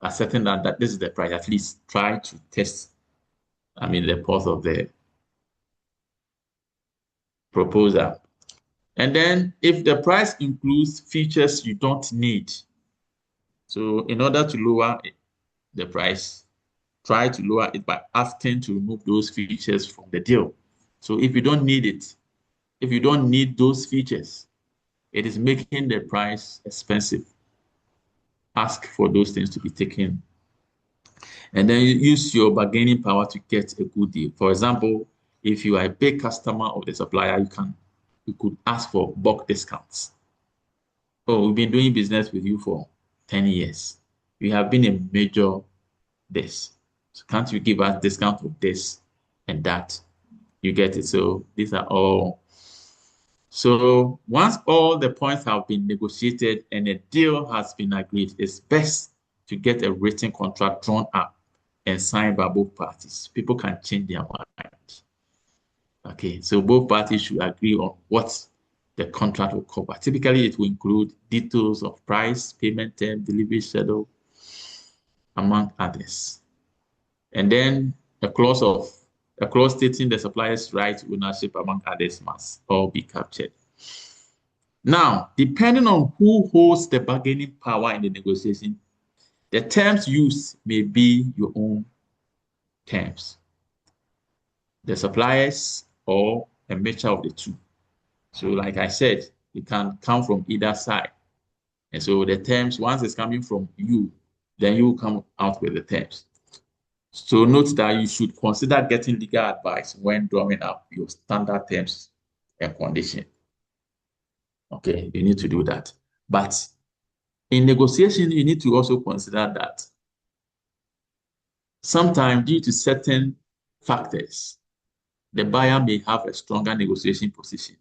Speaker 1: are certain that this is the price, at least try to test, the pulse of the proposal. And then if the price includes features you don't need, so in order to lower the price, try to lower it by asking to remove those features from the deal. So if you don't need it, if you don't need those features, it is making the price expensive. Ask for those things to be taken. And then you use your bargaining power to get a good deal. For example, if you are a big customer of the supplier, you could ask for bulk discounts. Oh, we've been doing business with you for 10 years. We have been a major this. So can't you give us discount of this and that? You get it. So these are all. So once all the points have been negotiated and a deal has been agreed, it's best to get a written contract drawn up and signed by both parties. People can change their mind. Okay, so both parties should agree on what the contract will cover. Typically, it will include details of price, payment term, delivery schedule, among others. And then a clause stating the supplier's right to ownership, among others, must all be captured. Now, depending on who holds the bargaining power in the negotiation, the terms used may be your own terms, the suppliers, or a mixture of the two. So like I said, it can come from either side. And so the terms, once it's coming from you, then you come out with the terms. So note that you should consider getting legal advice when drawing up your standard terms and condition. Okay, you need to do that. But in negotiation, you need to also consider that sometimes due to certain factors, the buyer may have a stronger negotiation position.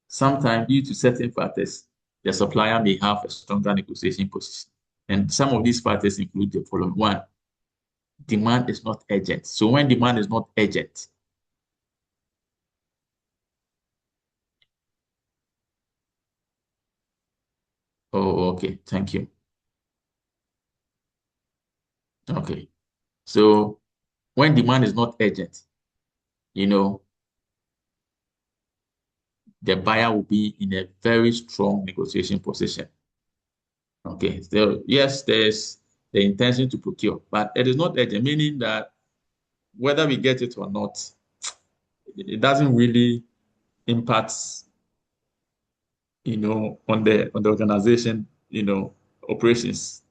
Speaker 1: Sometimes due to certain factors, the supplier may have a stronger negotiation position. And some of these factors include the following. One, demand is not urgent. So when demand is not urgent, oh, okay, thank you. Okay, so when demand is not urgent, the buyer will be in a very strong negotiation position. Okay, so yes, there's the intention to procure, but it is not urgent, meaning that whether we get it or not, it doesn't really impact on the organization, operations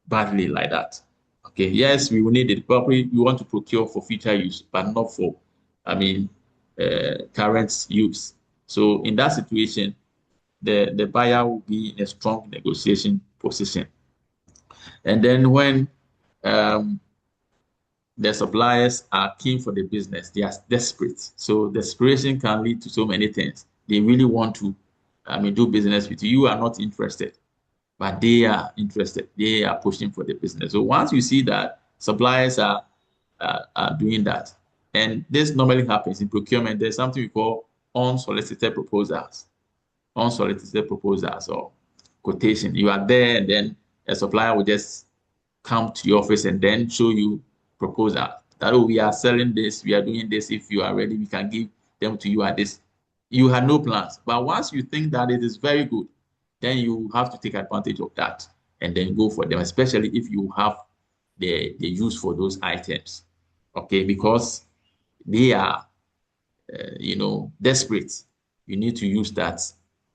Speaker 1: badly like that. Okay, yes, we will need it. Probably we want to procure for future use, but not for, current use. So in that situation, the buyer will be in a strong negotiation position. And then when um, the suppliers are keen for the business, they are desperate. So desperation can lead to so many things. They really want to, do business with you. You are not interested, but they are interested. They are pushing for the business. So once you see that suppliers are doing that, and this normally happens in procurement, there's something we call unsolicited proposals, or quotation. You are there, and then a supplier will just come to your office and then show you proposal that, oh, we are selling this, we are doing this. If you are ready, we can give them to you at this. You had no plans, but once you think that it is very good, then you have to take advantage of that and then go for them, especially if you have the use for those items. Okay, because they are desperate. You need to use that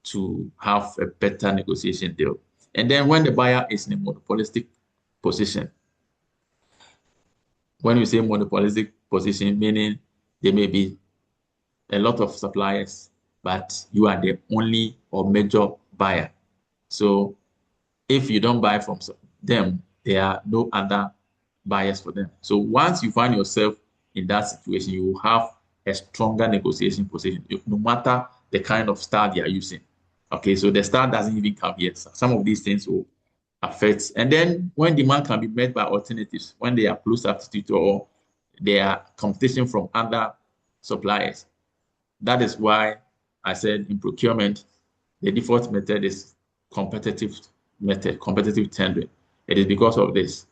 Speaker 1: to have a better negotiation deal. And then when the buyer is in a monopolistic position, when you say monopolistic position, meaning there may be a lot of suppliers, but you are the only or major buyer. So if you don't buy from them, there are no other buyers for them. So once you find yourself in that situation, you will have a stronger negotiation position, no matter the kind of style they are using. Okay, so the style doesn't even come yet. Some of these things will affect. And then when demand can be met by alternatives, when they are close substitute or they are competition from other suppliers. That is why I said in procurement, the default method is competitive tendering. It is because of this.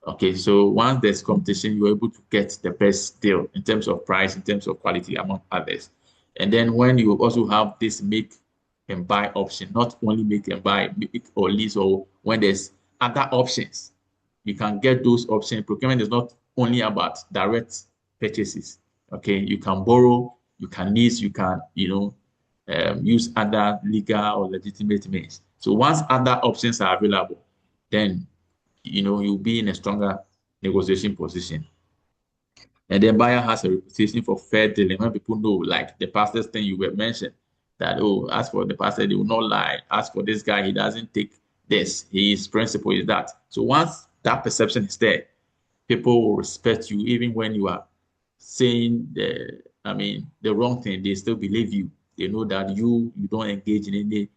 Speaker 1: Okay, so once there's competition, you're able to get the best deal in terms of price, in terms of quality, among others. And then when you also have this make and buy option, not only make and buy, make or lease, or when there's other options, you can get those options. Procurement is not only about direct purchases. Okay, you can borrow, you can lease, you can, use other legal or legitimate means. So once other options are available, then you'll be in a stronger negotiation position. And the buyer has a reputation for fair dealing. When people know, like the pastor's thing you were mentioned, that, oh, as for the pastor, they will not lie. As for this guy, he doesn't take this. His principle is that. So once that perception is there, people will respect you, even when you are saying the wrong thing. They still believe you. They know that you don't engage in any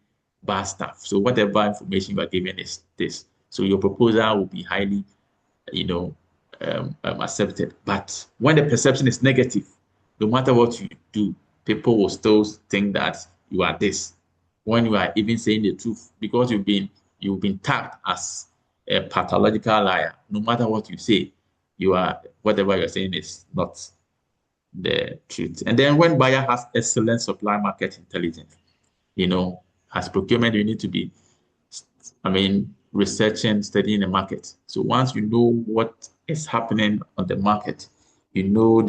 Speaker 1: bad stuff. So whatever information you are giving is this. So your proposal will be highly, accepted. But when the perception is negative, no matter what you do, people will still think that you are this. When you are even saying the truth, because you've been tagged as a pathological liar. No matter what you say, whatever you're saying is not the truth. And then when buyer has excellent supply market intelligence, as procurement, you need to be, researching, studying the market. So once you know what is happening on the market, you know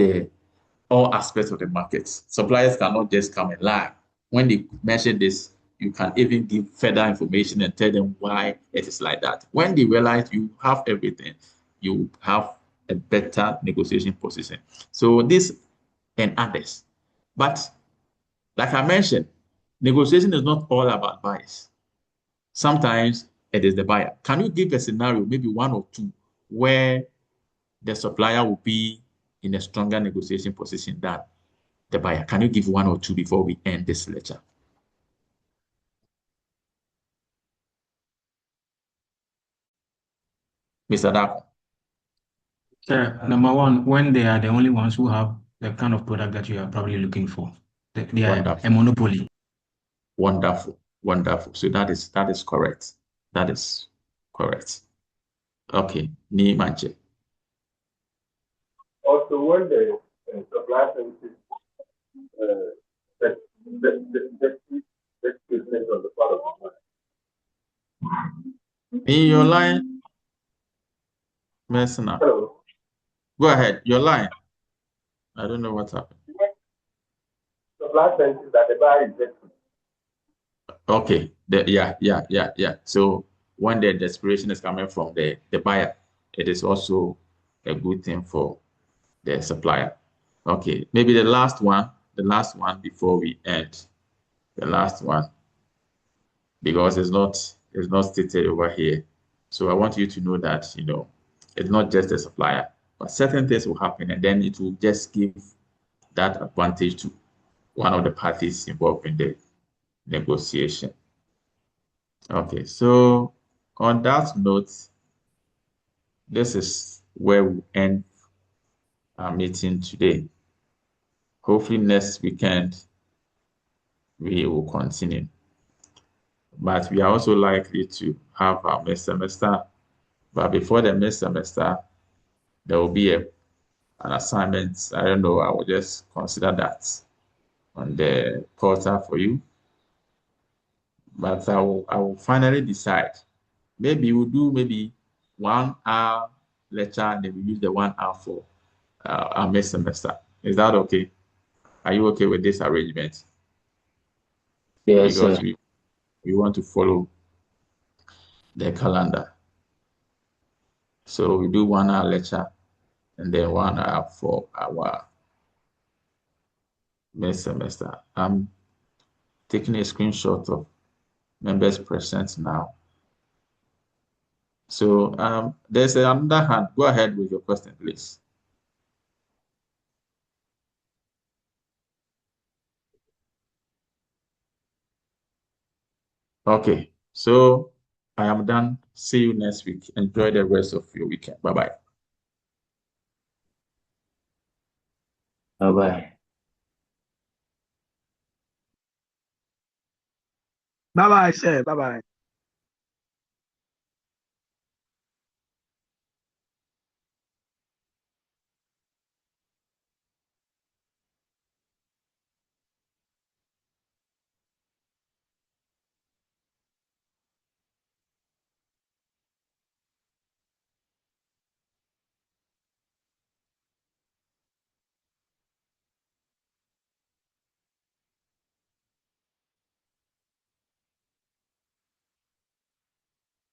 Speaker 1: all aspects of the market. Suppliers cannot just come and lie. When they mention this, you can even give further information and tell them why it is like that. When they realize you have everything, you have a better negotiation position. So this and others. But like I mentioned, negotiation is not all about bias. Sometimes it is the buyer. Can you give a scenario, maybe one or two, where the supplier will be in a stronger negotiation position than the buyer? Can you give one or two before we end this lecture? Mr. Dako.
Speaker 12: Number one, when they are the only ones who have the kind of product that you are probably looking for, they are a monopoly.
Speaker 1: Wonderful, wonderful. So that is correct. That is correct. Okay, Ni Manche.
Speaker 2: Also, when the supply services, the business on the part of the client.
Speaker 1: In your line, Mercenaire.
Speaker 2: Hello.
Speaker 1: Go ahead, your line. I don't know what's happening.
Speaker 2: Supply services that the buyer is desperate.
Speaker 1: Okay. Yeah. So when the desperation is coming from the buyer, it is also a good thing for the supplier. Okay. Maybe the last one before we end. The last one, because it's not stated over here. So I want you to know that, it's not just the supplier, but certain things will happen, and then it will just give that advantage to one of the parties involved in the negotiation. Okay, so on that note, this is where we end our meeting today. Hopefully next weekend we will continue. But we are also likely to have our mid semester. But before the mid semester, there will be an assignment. I don't know. I will just consider that on the portal for you. But I will finally decide. Maybe we'll do maybe 1 hour lecture, and then we use the 1 hour for our mid semester. Is that okay? Are you okay with this arrangement?
Speaker 8: Yes,
Speaker 1: Because
Speaker 8: sir.
Speaker 1: we want to follow the calendar. So we do 1 hour lecture and then 1 hour for our mid semester. I'm taking a screenshot of members present now. So there's another hand. Go ahead with your question, please. Okay, so I am done. See you next week. Enjoy the rest of your weekend. Bye-bye.
Speaker 8: Bye-bye.
Speaker 10: Bye bye, sir. Bye bye.